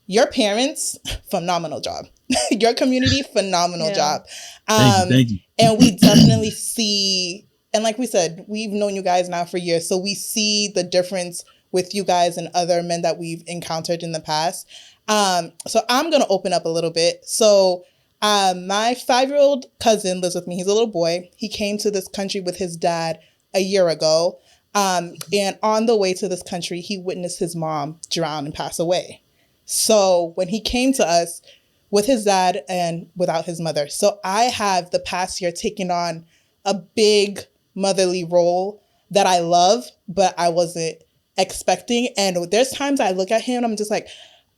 Your parents, phenomenal job. Your community, phenomenal job. Thank you. And we definitely see, and like we said, we've known you guys now for years. So we see the difference with you guys and other men that we've encountered in the past. So I'm going to open up a little bit. So my 5-year-old cousin lives with me. He's a little boy. He came to this country with his dad a year ago. And on the way to this country, he witnessed his mom drown and pass away. So when he came to us with his dad and without his mother. So I have the past year taken on a big motherly role that I love, but I wasn't expecting. And there's times I look at him and I'm just like,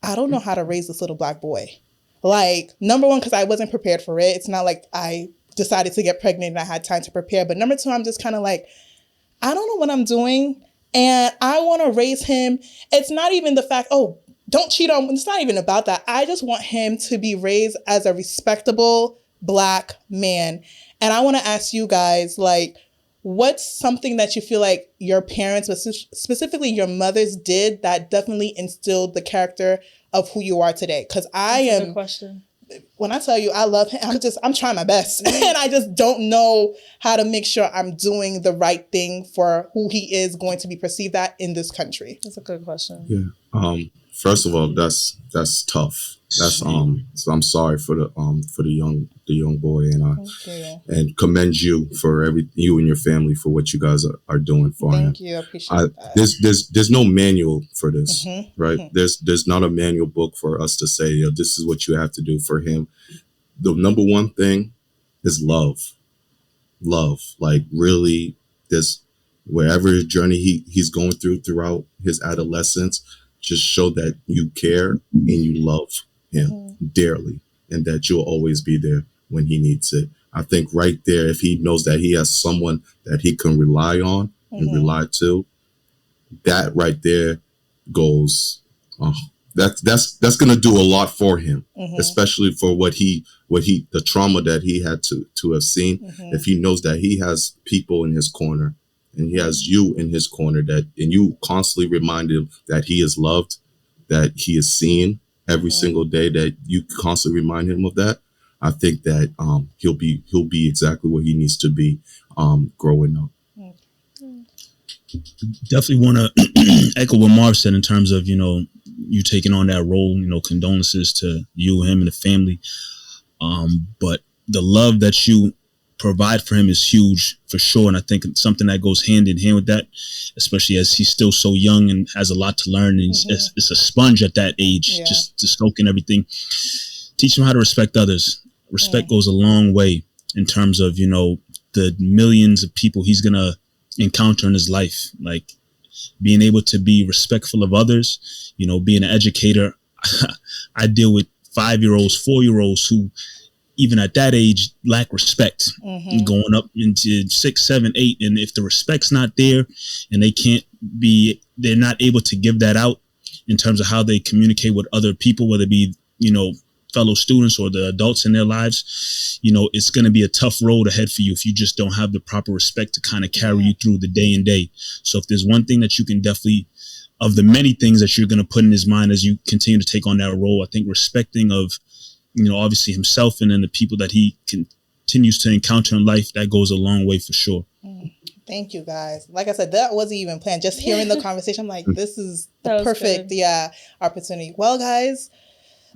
I don't know how to raise this little black boy. Like, number one, because I wasn't prepared for it. It's not like I decided to get pregnant and I had time to prepare. But number two, I'm just kind of like, I don't know what I'm doing. And I want to raise him. It's not even the fact, oh, don't cheat on him. It's not even about that. I just want him to be raised as a respectable Black man. And I want to ask you guys, like, what's something that you feel like your parents, but specifically your mothers, did that definitely instilled the character of who you are today? Because That's a good question. When I tell you I love him, I'm trying my best. And I just don't know how to make sure I'm doing the right thing for who he is going to be perceived at in this country. That's a good question. Yeah. First of all, that's tough. That's so I'm sorry for the young boy, and commend you for you and your family for what you guys are doing for him. Thank you, I appreciate that. There's no manual for this, right? Mm-hmm. There's not a manual book for us to say, this is what you have to do for him. The number one thing is love. Like really, this wherever his journey he's going throughout his adolescence, just show that you care and you love him dearly, and that you'll always be there when he needs it. I think right there, if he knows that he has someone that he can rely on and rely to, that right there goes, that's going to do a lot for him, especially for what the trauma that he had to have seen. If he knows that he has people in his corner and he has you in his corner, and you constantly remind him that he is loved, that he is seen every single day, that you constantly remind him of that, I think that he'll be exactly where he needs to be growing up. Definitely want to echo what Marv said in terms of, you taking on that role, condolences to you, him, and the family. But the love that you provide for him is huge for sure. And I think it's something that goes hand in hand with that, especially as he's still so young and has a lot to learn. And it's a sponge at that age, just to soak in everything. Teach him how to respect others. Respect goes a long way in terms of, the millions of people he's going to encounter in his life. Like being able to be respectful of others, being an educator. I deal with 5-year-olds, 4-year-olds who, even at that age, lack respect, going up into 6, 7, 8. And if the respect's not there and they're not able to give that out in terms of how they communicate with other people, whether it be, fellow students or the adults in their lives, it's going to be a tough road ahead for you if you just don't have the proper respect to kind of carry you through the day and day. So if there's one thing that you can definitely, of the many things that you're going to put in his mind as you continue to take on that role, I think respecting of, obviously himself and then the people that he continues to encounter in life, that goes a long way for sure. Thank you, guys. Like I said, that wasn't even planned. Just hearing the conversation, I'm like, this is the perfect, opportunity. Well, guys,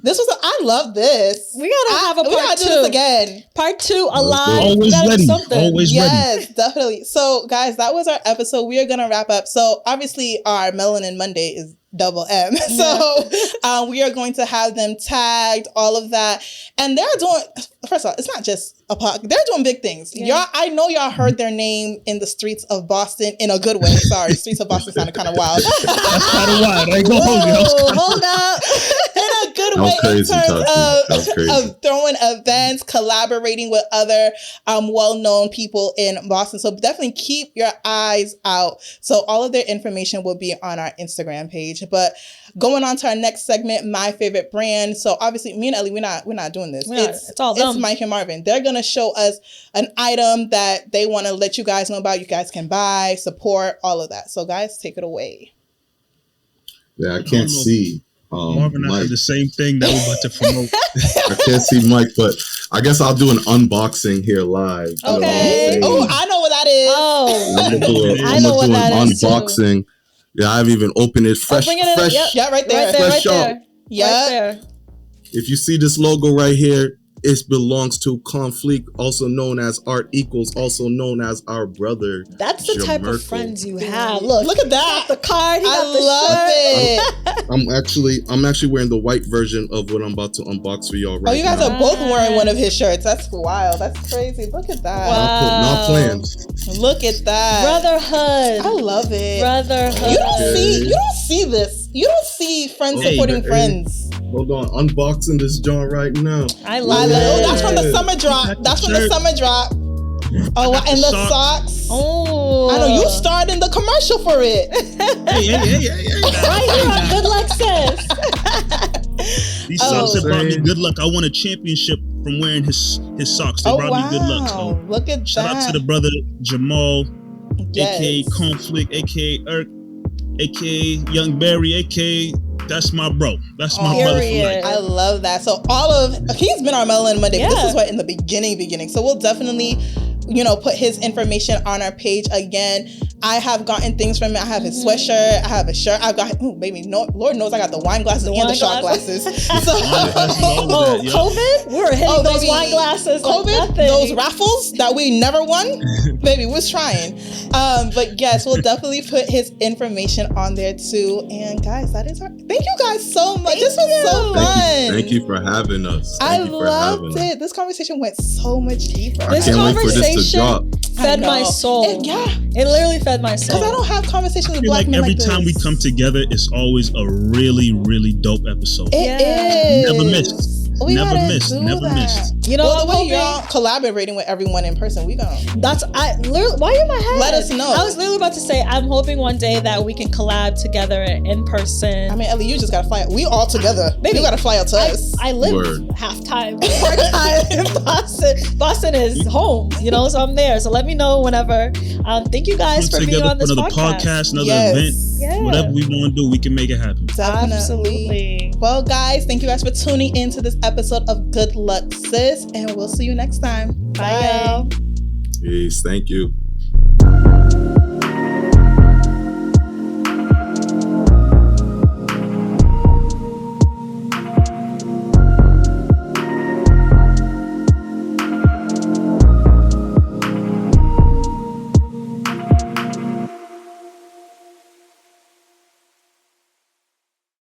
I love this. We gotta have a part 2. We gotta do this again. Part 2 alive. Always ready. Always ready. Yes, definitely. So, guys, that was our episode. We are gonna wrap up. So, obviously, our Melanin Monday is double M. So we are going to have them tagged, all of that. And they're doing, first of all, it's not just a podcast. They're doing big things. I know y'all heard their name in the streets of Boston in a good way. Sorry, streets of Boston sounded kind of wild. That's kind of wild. I ain't gonna hold up. In a good way in terms of throwing events, collaborating with other well-known people in Boston. So definitely keep your eyes out. So all of their information will be on our Instagram page. But going on to our next segment, my favorite brand. So obviously, me and Elly, we're not doing this. It's all them. It's Mike and Marvin. They're gonna show us an item that they want to let you guys know about. You guys can buy, support, all of that. So guys, take it away. Yeah, I can't see. Marvin and I have the same thing that we're about to promote. I can't see Mike, but I guess I'll do an unboxing here live. Okay. Oh, I know what that is. Oh, I know what that is. Unboxing. Yeah, I haven't even opened it. Fresh. Yeah, right there. Fresh out. Yeah. If you see this logo right here, it belongs to Conflict, also known as Art Equals, also known as our brother. That's the type of friends you have. Look at that. The card. I love it. I'm actually wearing the white version of what I'm about to unbox for y'all right now. Oh, you guys are both wearing one of his shirts. That's wild. That's crazy. Look at that. Wow. Not planned. Look at that. Brotherhood. I love it. Brotherhood. You don't see this. You don't see friends supporting friends. Hold on, unboxing this joint right now. I love it. Oh, that's from the summer drop. That's from the summer drop. Oh, and the socks. Oh, I know you starred in the commercial for it. Hey. Right here on Good Luck Sis. These socks have brought me good luck. I won a championship from wearing his socks. They brought me good luck. So look at shout out to the brother Jamal, aka Conflict, aka Irk, aka Young Barry, aka that's my bro. That's my brother for life. I love that. So he's been our Melanin Monday. Yeah. This is what in the beginning. So we'll definitely, put his information on our page again. I have gotten things from it. I have his sweatshirt. I have a shirt. I've got, Lord knows I got the wine glasses and the shot glasses. COVID? We were hitting those wine glasses. COVID, those raffles that we never won. Baby, we're trying. But yes, we'll definitely put his information on there too. And guys, that is thank you guys so much. This was so fun. Thank you for having us. I loved it. This conversation went so much deeper. This conversation fed my soul. It literally fed my soul. Because I don't have conversations with black men every like this. time we come together, it's always a really, really dope episode. It is. Never missed. Never missed. The way y'all collaborating with everyone in person, we gonna. Why are my head? Let us know. I was literally about to say, I'm hoping one day that we can collab together in person. I mean, Ellie, you just gotta fly. We all together. Baby, you gotta fly out to us. I live half-time, part-time in Boston. Boston is home, so I'm there. So let me know whenever. Thank you guys for being on this podcast. Another event. Yeah. Whatever we want to do, we can make it happen. Definitely. Absolutely. Well, guys, thank you guys for tuning into this episode of Good Luck Sis, and we'll see you next time. Bye. Peace. Thank you.